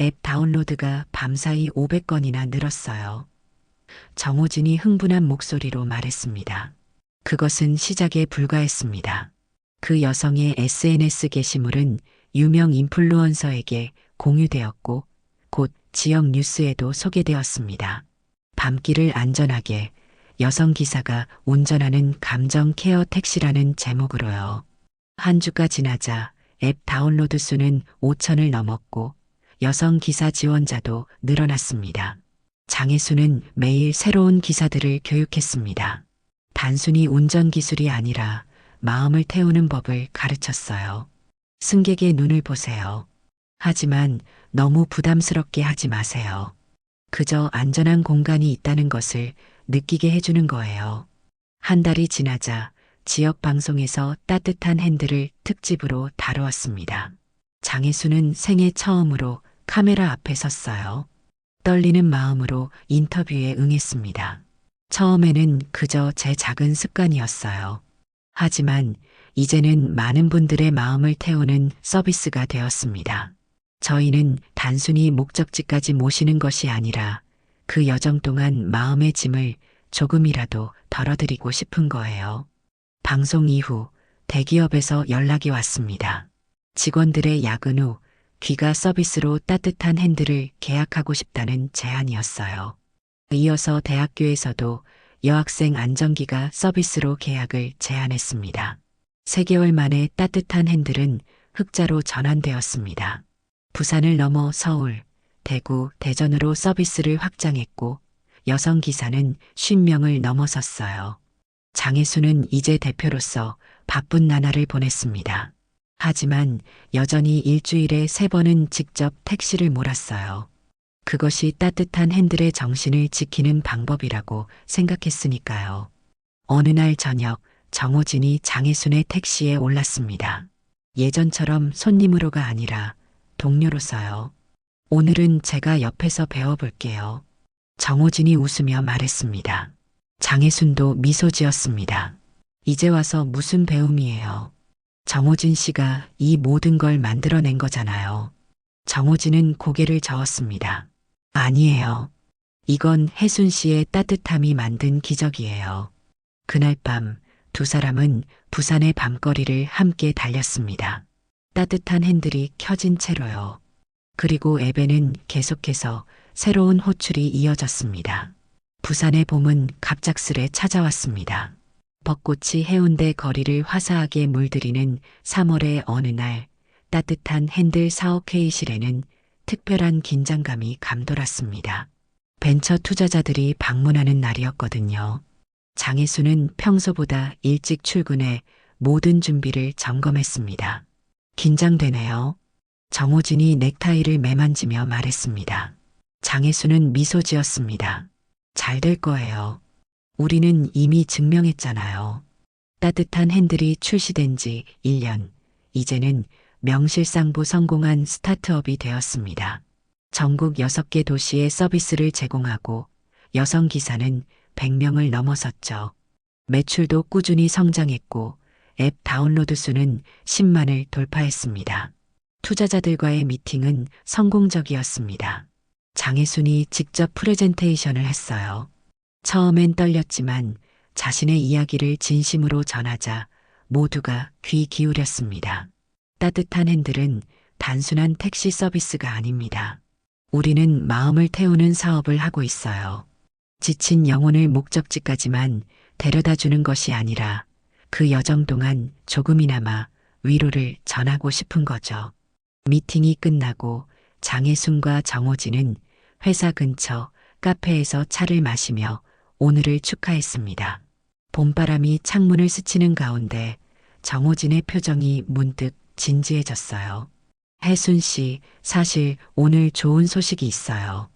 앱 다운로드가 밤사이 500건이나 늘었어요. 정호진이 흥분한 목소리로 말했습니다. 그것은 시작에 불과했습니다. 그 여성의 SNS 게시물은 유명 인플루언서에게 공유되었고 곧 지역 뉴스에도 소개되었습니다. 밤길을 안전하게 여성 기사가 운전하는 감정 케어 택시라는 제목으로요. 한 주가 지나자 앱 다운로드 수는 5천을 넘었고 여성 기사 지원자도 늘어났습니다. 장혜수는 매일 새로운 기사들을 교육했습니다. 단순히 운전 기술이 아니라 마음을 태우는 법을 가르쳤어요. 승객의 눈을 보세요. 하지만 너무 부담스럽게 하지 마세요. 그저 안전한 공간이 있다는 것을 느끼게 해주는 거예요. 한 달이 지나자 지역 방송에서 따뜻한 핸들을 특집으로 다루었습니다. 장혜수는 생애 처음으로 카메라 앞에 섰어요. 떨리는 마음으로 인터뷰에 응했습니다. 처음에는 그저 제 작은 습관이었어요. 하지만 이제는 많은 분들의 마음을 태우는 서비스가 되었습니다. 저희는 단순히 목적지까지 모시는 것이 아니라 그 여정 동안 마음의 짐을 조금이라도 덜어드리고 싶은 거예요. 방송 이후 대기업에서 연락이 왔습니다. 직원들의 야근 후 귀가 서비스로 따뜻한 핸들을 계약하고 싶다는 제안이었어요. 이어서 대학교에서도 여학생 안전기가 서비스로 계약을 제안했습니다. 3개월 만에 따뜻한 핸들은 흑자로 전환되었습니다. 부산을 넘어 서울, 대구, 대전으로 서비스를 확장했고 여성 기사는 50명을 넘어섰어요. 장혜수는 이제 대표로서 바쁜 나날을 보냈습니다. 하지만 여전히 일주일에 3번은 직접 택시를 몰았어요. 그것이 따뜻한 핸들의 정신을 지키는 방법이라고 생각했으니까요. 어느 날 저녁 정호진이 장혜순의 택시에 올랐습니다. 예전처럼 손님으로가 아니라 동료로서요. 오늘은 제가 옆에서 배워볼게요. 정호진이 웃으며 말했습니다. 장혜순도 미소 지었습니다. 이제 와서 무슨 배움이에요. 정호진 씨가 이 모든 걸 만들어낸 거잖아요. 정호진은 고개를 저었습니다. 아니에요. 이건 혜순 씨의 따뜻함이 만든 기적이에요. 그날 밤 두 사람은 부산의 밤거리를 함께 달렸습니다. 따뜻한 핸들이 켜진 채로요. 그리고 앱에는 계속해서 새로운 호출이 이어졌습니다. 부산의 봄은 갑작스레 찾아왔습니다. 벚꽃이 해운대 거리를 화사하게 물들이는 3월의 어느 날 따뜻한 핸들 사옥 회의실에는 특별한 긴장감이 감돌았습니다. 벤처 투자자들이 방문하는 날이었거든요. 장혜수는 평소보다 일찍 출근해 모든 준비를 점검했습니다. 긴장되네요. 정호진이 넥타이를 매만지며 말했습니다. 장혜수는 미소 지었습니다. 잘 될 거예요. 우리는 이미 증명했잖아요. 따뜻한 핸들이 출시된 지 1년, 이제는 명실상부 성공한 스타트업이 되었습니다. 전국 6개 도시에 서비스를 제공하고 여성 기사는 100명을 넘어섰죠. 매출도 꾸준히 성장했고 앱 다운로드 수는 10만을 돌파했습니다. 투자자들과의 미팅은 성공적이었습니다. 장혜순이 직접 프레젠테이션을 했어요. 처음엔 떨렸지만 자신의 이야기를 진심으로 전하자 모두가 귀 기울였습니다. 따뜻한 핸들은 단순한 택시 서비스가 아닙니다. 우리는 마음을 태우는 사업을 하고 있어요. 지친 영혼을 목적지까지만 데려다 주는 것이 아니라 그 여정 동안 조금이나마 위로를 전하고 싶은 거죠. 미팅이 끝나고 장혜순과 정호진은 회사 근처 카페에서 차를 마시며 오늘을 축하했습니다. 봄바람이 창문을 스치는 가운데 정호진의 표정이 문득 진지해졌어요. 혜순 씨, 사실 오늘 좋은 소식이 있어요.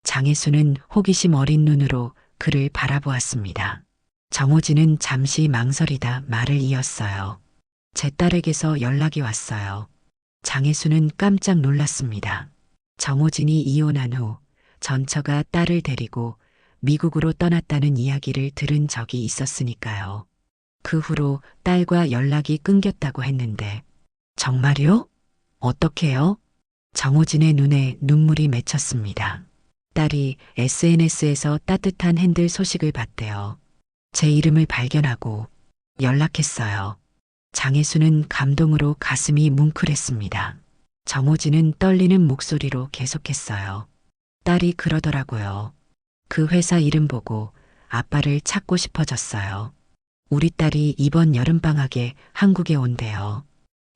장혜수는 호기심 어린 눈으로 그를 바라보았습니다. 정호진은 잠시 망설이다 말을 이었어요. 제 딸에게서 연락이 왔어요. 장혜수는 깜짝 놀랐습니다. 정호진이 이혼한 후 전처가 딸을 데리고 미국으로 떠났다는 이야기를 들은 적이 있었으니까요. 그 후로 딸과 연락이 끊겼다고 했는데, 정말요? 어떻게요? 정호진의 눈에 눈물이 맺혔습니다. 딸이 SNS에서 따뜻한 핸들 소식을 봤대요. 제 이름을 발견하고 연락했어요. 장혜수는 감동으로 가슴이 뭉클했습니다. 정호진은 떨리는 목소리로 계속했어요. 딸이 그러더라고요. 그 회사 이름 보고 아빠를 찾고 싶어졌어요. 우리 딸이 이번 여름방학에 한국에 온대요.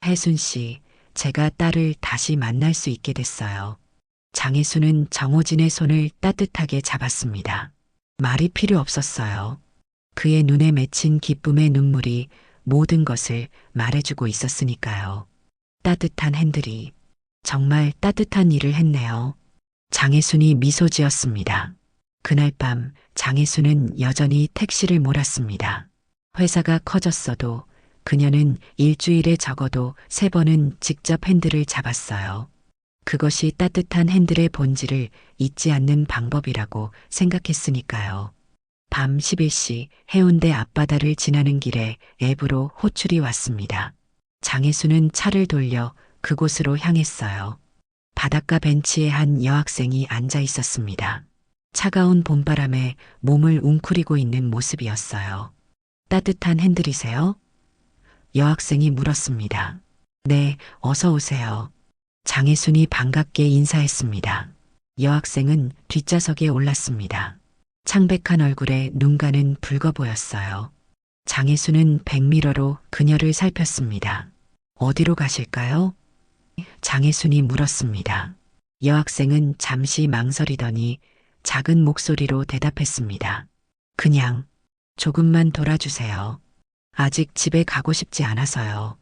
혜순 씨, 제가 딸을 다시 만날 수 있게 됐어요. 장혜수는 정호진의 손을 따뜻하게 잡았습니다. 말이 필요 없었어요. 그의 눈에 맺힌 기쁨의 눈물이 모든 것을 말해주고 있었으니까요. 따뜻한 핸들이 정말 따뜻한 일을 했네요. 장혜순이 미소 지었습니다. 그날 밤 장혜순은 여전히 택시를 몰았습니다. 회사가 커졌어도 그녀는 일주일에 적어도 3번은 직접 핸들을 잡았어요. 그것이 따뜻한 핸들의 본질을 잊지 않는 방법이라고 생각했으니까요. 밤 11시 해운대 앞바다를 지나는 길에 앱으로 호출이 왔습니다. 장혜수는 차를 돌려 그곳으로 향했어요. 바닷가 벤치에 한 여학생이 앉아 있었습니다. 차가운 봄바람에 몸을 웅크리고 있는 모습이었어요. 따뜻한 핸들이세요? 여학생이 물었습니다. 네, 어서 오세요. 장혜순이 반갑게 인사했습니다. 여학생은 뒷좌석에 올랐습니다. 창백한 얼굴에 눈가는 붉어 보였어요. 장혜순은 백미러로 그녀를 살폈습니다. 어디로 가실까요? 장혜순이 물었습니다. 여학생은 잠시 망설이더니 작은 목소리로 대답했습니다. 그냥 조금만 돌아주세요. 아직 집에 가고 싶지 않아서요.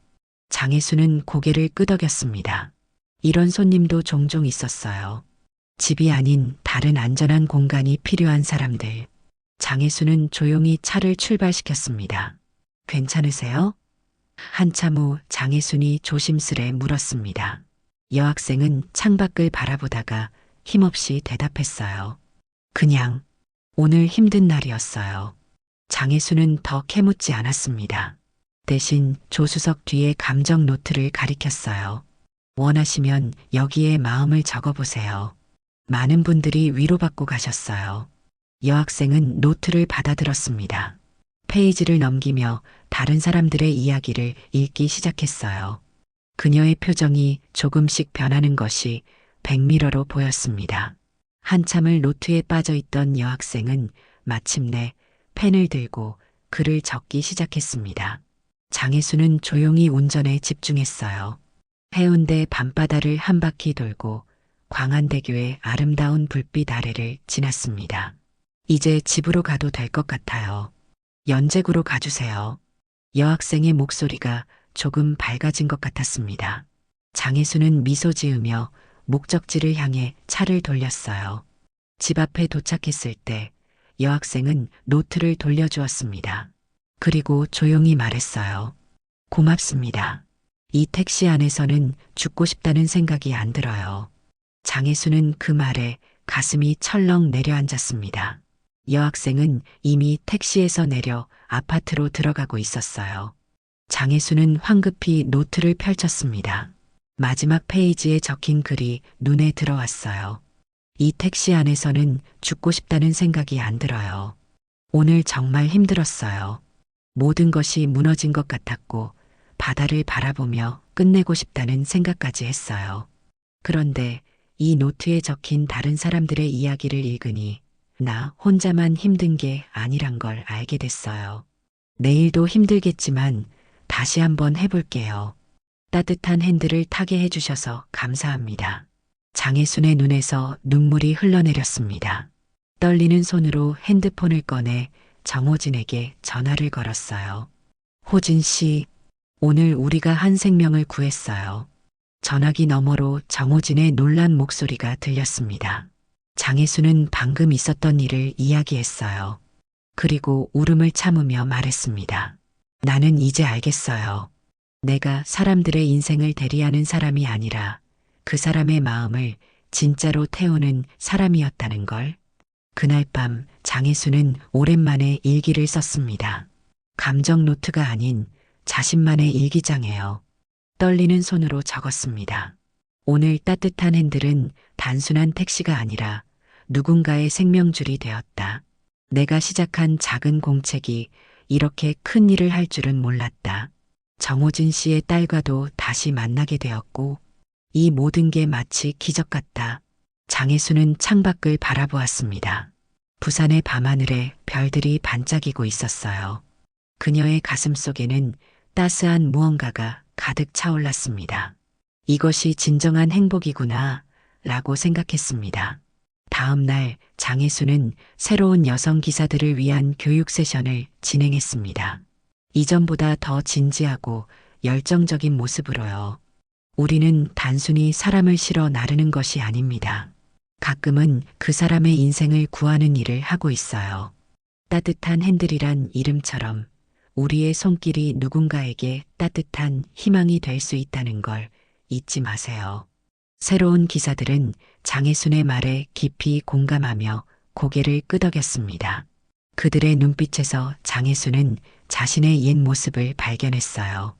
장혜수는 고개를 끄덕였습니다. 이런 손님도 종종 있었어요. 집이 아닌 다른 안전한 공간이 필요한 사람들. 장혜수는 조용히 차를 출발시켰습니다. 괜찮으세요? 한참 후 장혜순이 조심스레 물었습니다. 여학생은 창밖을 바라보다가 힘없이 대답했어요. 그냥 오늘 힘든 날이었어요. 장혜수는 더 캐묻지 않았습니다. 대신 조수석 뒤에 감정 노트를 가리켰어요. 원하시면 여기에 마음을 적어보세요. 많은 분들이 위로받고 가셨어요. 여학생은 노트를 받아들었습니다. 페이지를 넘기며 다른 사람들의 이야기를 읽기 시작했어요. 그녀의 표정이 조금씩 변하는 것이 백미러로 보였습니다. 한참을 노트에 빠져있던 여학생은 마침내 펜을 들고 글을 적기 시작했습니다. 장혜수는 조용히 운전에 집중했어요. 해운대 밤바다를 한 바퀴 돌고 광안대교의 아름다운 불빛 아래를 지났습니다. 이제 집으로 가도 될 것 같아요. 연제구로 가주세요. 여학생의 목소리가 조금 밝아진 것 같았습니다. 장혜수는 미소 지으며 목적지를 향해 차를 돌렸어요. 집 앞에 도착했을 때 여학생은 노트를 돌려주었습니다. 그리고 조용히 말했어요. 고맙습니다. 이 택시 안에서는 죽고 싶다는 생각이 안 들어요. 장혜수는 그 말에 가슴이 철렁 내려앉았습니다. 여학생은 이미 택시에서 내려 아파트로 들어가고 있었어요. 장혜수는 황급히 노트를 펼쳤습니다. 마지막 페이지에 적힌 글이 눈에 들어왔어요. 이 택시 안에서는 죽고 싶다는 생각이 안 들어요. 오늘 정말 힘들었어요. 모든 것이 무너진 것 같았고 바다를 바라보며 끝내고 싶다는 생각까지 했어요. 그런데 이 노트에 적힌 다른 사람들의 이야기를 읽으니 나 혼자만 힘든 게 아니란 걸 알게 됐어요. 내일도 힘들겠지만 다시 한번 해볼게요. 따뜻한 핸들을 타게 해주셔서 감사합니다. 장혜순의 눈에서 눈물이 흘러내렸습니다. 떨리는 손으로 핸드폰을 꺼내 정호진에게 전화를 걸었어요. 호진 씨, 오늘 우리가 한 생명을 구했어요. 전화기 너머로 정호진의 놀란 목소리가 들렸습니다. 장혜수는 방금 있었던 일을 이야기했어요. 그리고 울음을 참으며 말했습니다. 나는 이제 알겠어요. 내가 사람들의 인생을 대리하는 사람이 아니라 그 사람의 마음을 진짜로 태우는 사람이었다는 걸. 그날 밤 장혜수는 오랜만에 일기를 썼습니다. 감정 노트가 아닌 자신만의 일기장에요. 떨리는 손으로 적었습니다. 오늘 따뜻한 핸들은 단순한 택시가 아니라 누군가의 생명줄이 되었다. 내가 시작한 작은 공책이 이렇게 큰 일을 할 줄은 몰랐다. 정호진 씨의 딸과도 다시 만나게 되었고, 이 모든 게 마치 기적 같다. 장혜수는 창밖을 바라보았습니다. 부산의 밤하늘에 별들이 반짝이고 있었어요. 그녀의 가슴 속에는 따스한 무언가가 가득 차올랐습니다. 이것이 진정한 행복이구나, 라고 생각했습니다. 다음 날 장혜수는 새로운 여성 기사들을 위한 교육 세션을 진행했습니다. 이전보다 더 진지하고 열정적인 모습으로요. 우리는 단순히 사람을 실어 나르는 것이 아닙니다. 가끔은 그 사람의 인생을 구하는 일을 하고 있어요. 따뜻한 핸들이란 이름처럼 우리의 손길이 누군가에게 따뜻한 희망이 될 수 있다는 걸 잊지 마세요. 새로운 기사들은 장혜순의 말에 깊이 공감하며 고개를 끄덕였습니다. 그들의 눈빛에서 장혜순은 자신의 옛 모습을 발견했어요.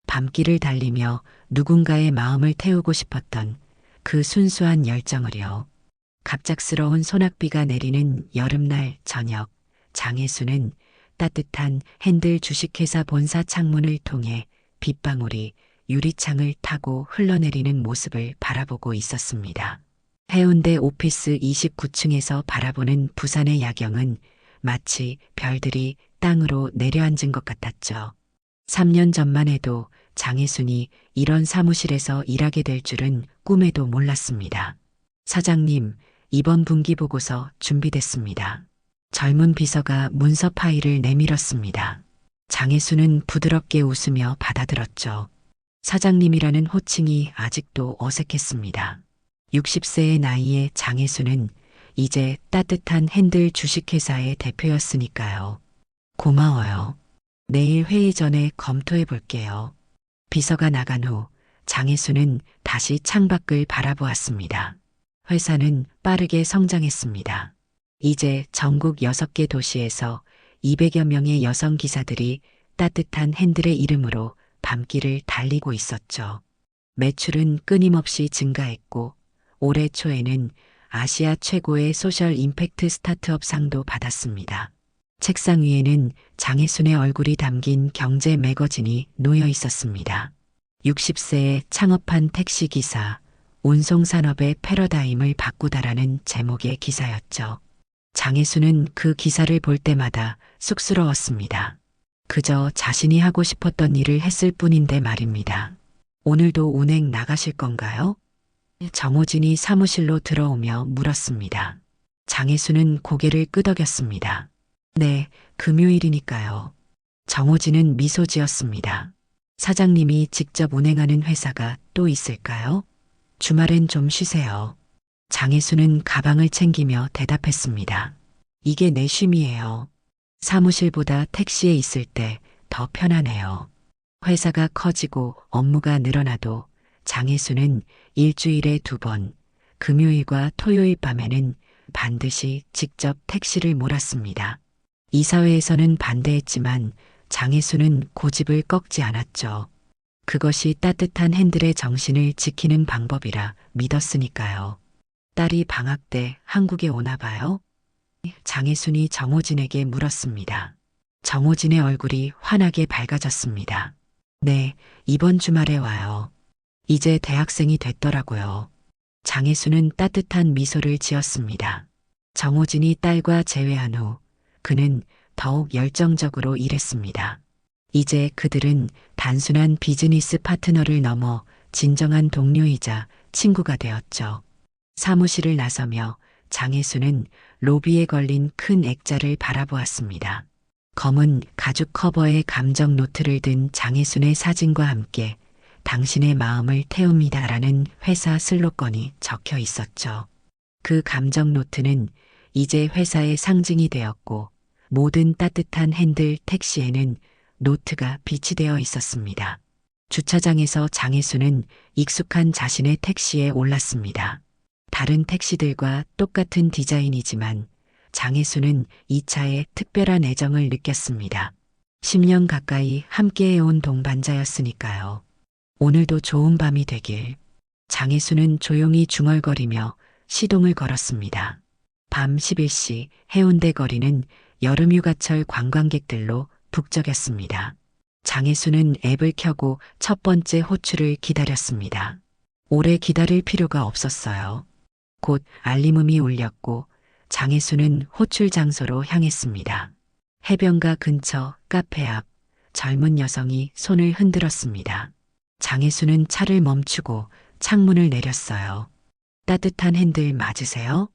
밤길을 달리며 누군가의 마음을 태우고 싶었던 그 순수한 열정을요. 갑작스러운 소낙비가 내리는 여름날 저녁, 장혜수는 따뜻한 핸들 주식회사 본사 창문을 통해 빗방울이 유리창을 타고 흘러내리는 모습을 바라보고 있었습니다. 해운대 오피스 29층에서 바라보는 부산의 야경은 마치 별들이 땅으로 내려앉은 것 같았죠. 3년 전만 해도 장혜순이 이런 사무실에서 일하게 될 줄은 꿈에도 몰랐습니다. 사장님, 이번 분기 보고서 준비됐습니다. 젊은 비서가 문서 파일을 내밀었습니다. 장혜순은 부드럽게 웃으며 받아들었죠. 사장님이라는 호칭이 아직도 어색했습니다. 60세의 나이에 장혜순은 이제 따뜻한 핸들 주식회사의 대표였으니까요. 고마워요. 내일 회의 전에 검토해 볼게요. 비서가 나간 후 장혜순은 다시 창밖을 바라보았습니다. 회사는 빠르게 성장했습니다. 이제 전국 6개 도시에서 200여 명의 여성 기사들이 따뜻한 핸들의 이름으로 밤길을 달리고 있었죠. 매출은 끊임없이 증가했고 올해 초에는 아시아 최고의 소셜 임팩트 스타트업 상도 받았습니다. 책상 위에는 장혜순의 얼굴이 담긴 경제 매거진이 놓여 있었습니다. 60세에 창업한 택시기사, 운송산업의 패러다임을 바꾸다라는 제목의 기사였죠. 장혜순은 그 기사를 볼 때마다 쑥스러웠습니다. 그저 자신이 하고 싶었던 일을 했을 뿐인데 말입니다. 오늘도 운행 나가실 건가요? 정호진이 사무실로 들어오며 물었습니다. 장혜순은 고개를 끄덕였습니다. 네, 금요일이니까요. 정호진은 미소 지었습니다. 사장님이 직접 운행하는 회사가 또 있을까요? 주말엔 좀 쉬세요. 장혜순은 가방을 챙기며 대답했습니다. 이게 내 쉼이에요. 사무실보다 택시에 있을 때 더 편하네요. 회사가 커지고 업무가 늘어나도 장혜순은 일주일에 2번, 금요일과 토요일 밤에는 반드시 직접 택시를 몰았습니다. 이사회에서는 반대했지만 장혜순은 고집을 꺾지 않았죠. 그것이 따뜻한 핸들의 정신을 지키는 방법이라 믿었으니까요. 딸이 방학 때 한국에 오나 봐요? 장혜순이 정호진에게 물었습니다. 정호진의 얼굴이 환하게 밝아졌습니다. 네, 이번 주말에 와요. 이제 대학생이 됐더라고요. 장혜순은 따뜻한 미소를 지었습니다. 정호진이 딸과 재회한 후 그는 더욱 열정적으로 일했습니다. 이제 그들은 단순한 비즈니스 파트너를 넘어 진정한 동료이자 친구가 되었죠. 사무실을 나서며 장혜순은 로비에 걸린 큰 액자를 바라보았습니다. 검은 가죽 커버에 감정 노트를 든 장혜순의 사진과 함께 당신의 마음을 태웁니다라는 회사 슬로건이 적혀 있었죠. 그 감정 노트는 이제 회사의 상징이 되었고 모든 따뜻한 핸들 택시에는 노트가 비치되어 있었습니다. 주차장에서 장혜수는 익숙한 자신의 택시에 올랐습니다. 다른 택시들과 똑같은 디자인이지만 장혜수는 이 차에 특별한 애정을 느꼈습니다. 10년 가까이 함께해온 동반자였으니까요. 오늘도 좋은 밤이 되길. 장혜수는 조용히 중얼거리며 시동을 걸었습니다. 밤 11시 해운대 거리는 여름휴가철 관광객들로 북적였습니다. 장혜수는 앱을 켜고 첫 번째 호출을 기다렸습니다. 오래 기다릴 필요가 없었어요. 곧 알림음이 울렸고 장혜수는 호출 장소로 향했습니다. 해변가 근처 카페 앞 젊은 여성이 손을 흔들었습니다. 장혜수는 차를 멈추고 창문을 내렸어요. 따뜻한 핸들 맞으세요?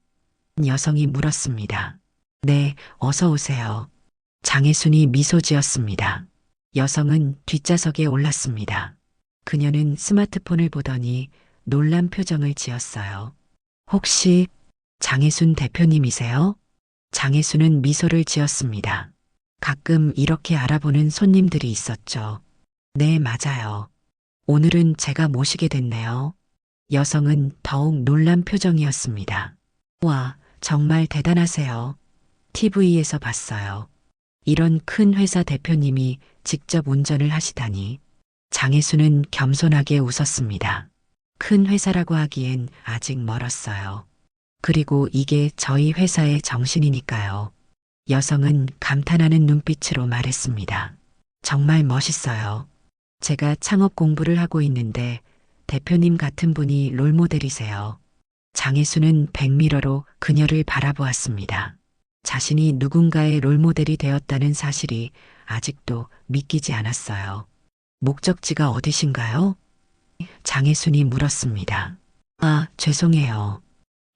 여성이 물었습니다. 네, 어서 오세요. 장혜순이 미소 지었습니다. 여성은 뒷좌석에 올랐습니다. 그녀는 스마트폰을 보더니 놀란 표정을 지었어요. 혹시 장혜순 대표님이세요? 장혜순은 미소를 지었습니다. 가끔 이렇게 알아보는 손님들이 있었죠. 네, 맞아요. 오늘은 제가 모시게 됐네요. 여성은 더욱 놀란 표정이었습니다. 와, 정말 대단하세요. TV에서 봤어요. 이런 큰 회사 대표님이 직접 운전을 하시다니. 장혜수는 겸손하게 웃었습니다. 큰 회사라고 하기엔 아직 멀었어요. 그리고 이게 저희 회사의 정신이니까요. 여성은 감탄하는 눈빛으로 말했습니다. 정말 멋있어요. 제가 창업 공부를 하고 있는데 대표님 같은 분이 롤모델이세요. 장혜수는 백미러로 그녀를 바라보았습니다. 자신이 누군가의 롤모델이 되었다는 사실이 아직도 믿기지 않았어요. 목적지가 어디신가요? 장혜순이 물었습니다. 아, 죄송해요.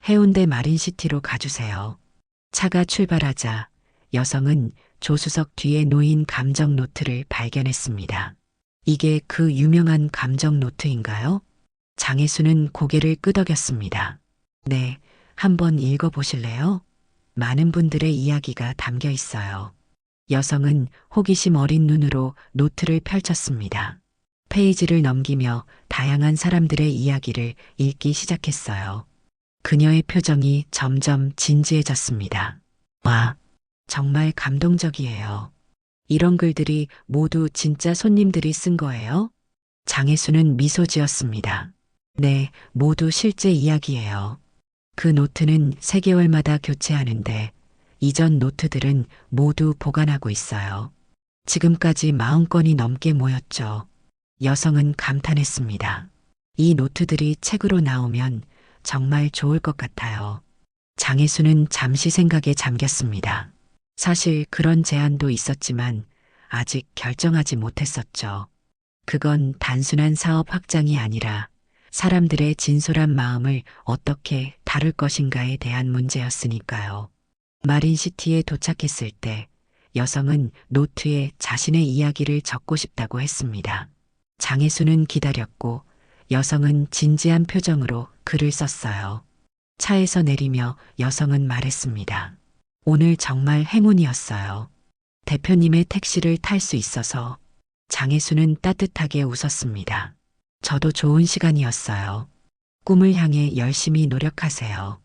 해운대 마린시티로 가주세요. 차가 출발하자 여성은 조수석 뒤에 놓인 감정 노트를 발견했습니다. 이게 그 유명한 감정 노트인가요? 장혜수는 고개를 끄덕였습니다. 네, 한번 읽어보실래요? 많은 분들의 이야기가 담겨 있어요. 여성은 호기심 어린 눈으로 노트를 펼쳤습니다. 페이지를 넘기며 다양한 사람들의 이야기를 읽기 시작했어요. 그녀의 표정이 점점 진지해졌습니다. 와, 정말 감동적이에요. 이런 글들이 모두 진짜 손님들이 쓴 거예요? 장혜수는 미소 지었습니다. 네, 모두 실제 이야기예요. 그 노트는 3개월마다 교체하는데 이전 노트들은 모두 보관하고 있어요. 지금까지 40건이 넘게 모였죠. 여성은 감탄했습니다. 이 노트들이 책으로 나오면 정말 좋을 것 같아요. 장혜수는 잠시 생각에 잠겼습니다. 사실 그런 제안도 있었지만 아직 결정하지 못했었죠. 그건 단순한 사업 확장이 아니라 사람들의 진솔한 마음을 어떻게 다룰 것인가에 대한 문제였으니까요. 마린시티에 도착했을 때 여성은 노트에 자신의 이야기를 적고 싶다고 했습니다. 장혜수는 기다렸고 여성은 진지한 표정으로 글을 썼어요. 차에서 내리며 여성은 말했습니다. 오늘 정말 행운이었어요. 대표님의 택시를 탈 수 있어서. 장혜수는 따뜻하게 웃었습니다. 저도 좋은 시간이었어요. 꿈을 향해 열심히 노력하세요.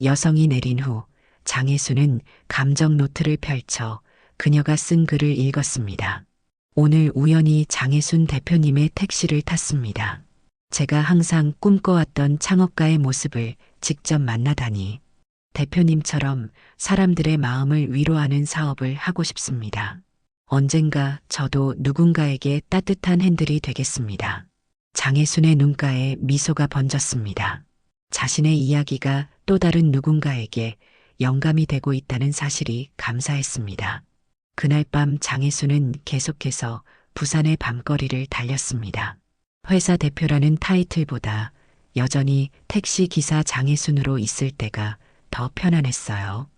여성이 내린 후 장혜수는 감정 노트를 펼쳐 그녀가 쓴 글을 읽었습니다. 오늘 우연히 장혜순 대표님의 택시를 탔습니다. 제가 항상 꿈꿔왔던 창업가의 모습을 직접 만나다니 대표님처럼 사람들의 마음을 위로하는 사업을 하고 싶습니다. 언젠가 저도 누군가에게 따뜻한 핸들이 되겠습니다. 장혜순의 눈가에 미소가 번졌습니다. 자신의 이야기가 또 다른 누군가에게 영감이 되고 있다는 사실이 감사했습니다. 그날 밤 장혜순은 계속해서 부산의 밤거리를 달렸습니다. 회사 대표라는 타이틀보다 여전히 택시 기사 장혜순으로 있을 때가 더 편안했어요.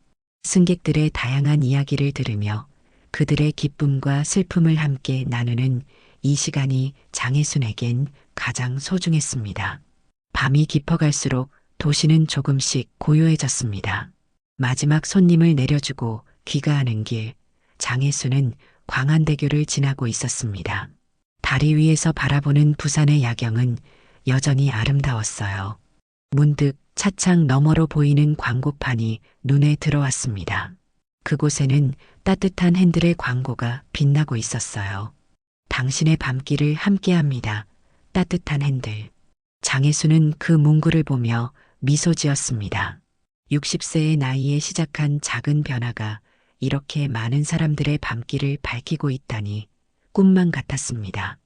승객들의 다양한 이야기를 들으며 그들의 기쁨과 슬픔을 함께 나누는 이 시간이 장혜순에겐 가장 소중했습니다. 밤이 깊어갈수록 도시는 조금씩 고요해졌습니다. 마지막 손님을 내려주고 귀가하는 길, 장혜순은 광안대교를 지나고 있었습니다. 다리 위에서 바라보는 부산의 야경은 여전히 아름다웠어요. 문득 차창 너머로 보이는 광고판이 눈에 들어왔습니다. 그곳에는 따뜻한 핸들의 광고가 빛나고 있었어요. 당신의 밤길을 함께합니다. 따뜻한 핸들. 장혜수는 그 문구를 보며 미소 지었습니다. 60세의 나이에 시작한 작은 변화가 이렇게 많은 사람들의 밤길을 밝히고 있다니 꿈만 같았습니다.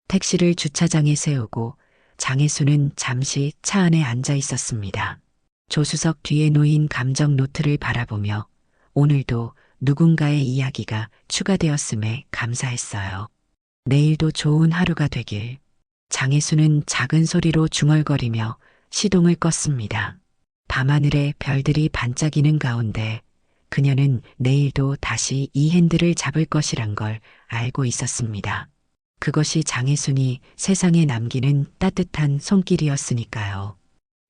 택시를 주차장에 세우고 장혜수는 잠시 차 안에 앉아 있었습니다. 조수석 뒤에 놓인 감정 노트를 바라보며 오늘도 누군가의 이야기가 추가되었음에 감사했어요. 내일도 좋은 하루가 되길. 장혜수는 작은 소리로 중얼거리며 시동을 껐습니다. 밤하늘에 별들이 반짝이는 가운데 그녀는 내일도 다시 이 핸들을 잡을 것이란 걸 알고 있었습니다. 그것이 장혜순이 세상에 남기는 따뜻한 손길이었으니까요.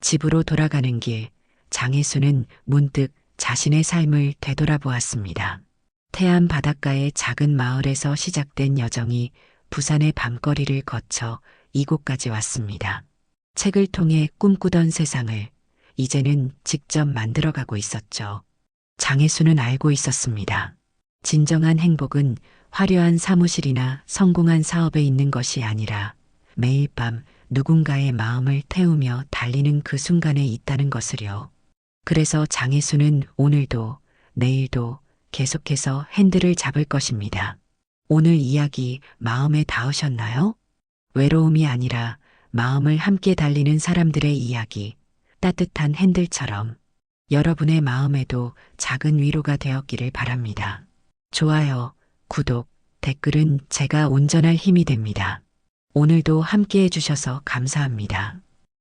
집으로 돌아가는 길, 장혜순은 문득 자신의 삶을 되돌아보았습니다. 태안 바닷가의 작은 마을에서 시작된 여정이 부산의 밤거리를 거쳐 이곳까지 왔습니다. 책을 통해 꿈꾸던 세상을 이제는 직접 만들어가고 있었죠. 장혜수는 알고 있었습니다. 진정한 행복은 화려한 사무실이나 성공한 사업에 있는 것이 아니라 매일 밤 누군가의 마음을 태우며 달리는 그 순간에 있다는 것을요. 그래서 장혜수는 오늘도 내일도 계속해서 핸들을 잡을 것입니다. 오늘 이야기 마음에 닿으셨나요? 외로움이 아니라 마음을 함께 달리는 사람들의 이야기, 따뜻한 핸들처럼 여러분의 마음에도 작은 위로가 되었기를 바랍니다. 좋아요, 구독, 댓글은 제가 운전할 힘이 됩니다. 오늘도 함께 해주셔서 감사합니다.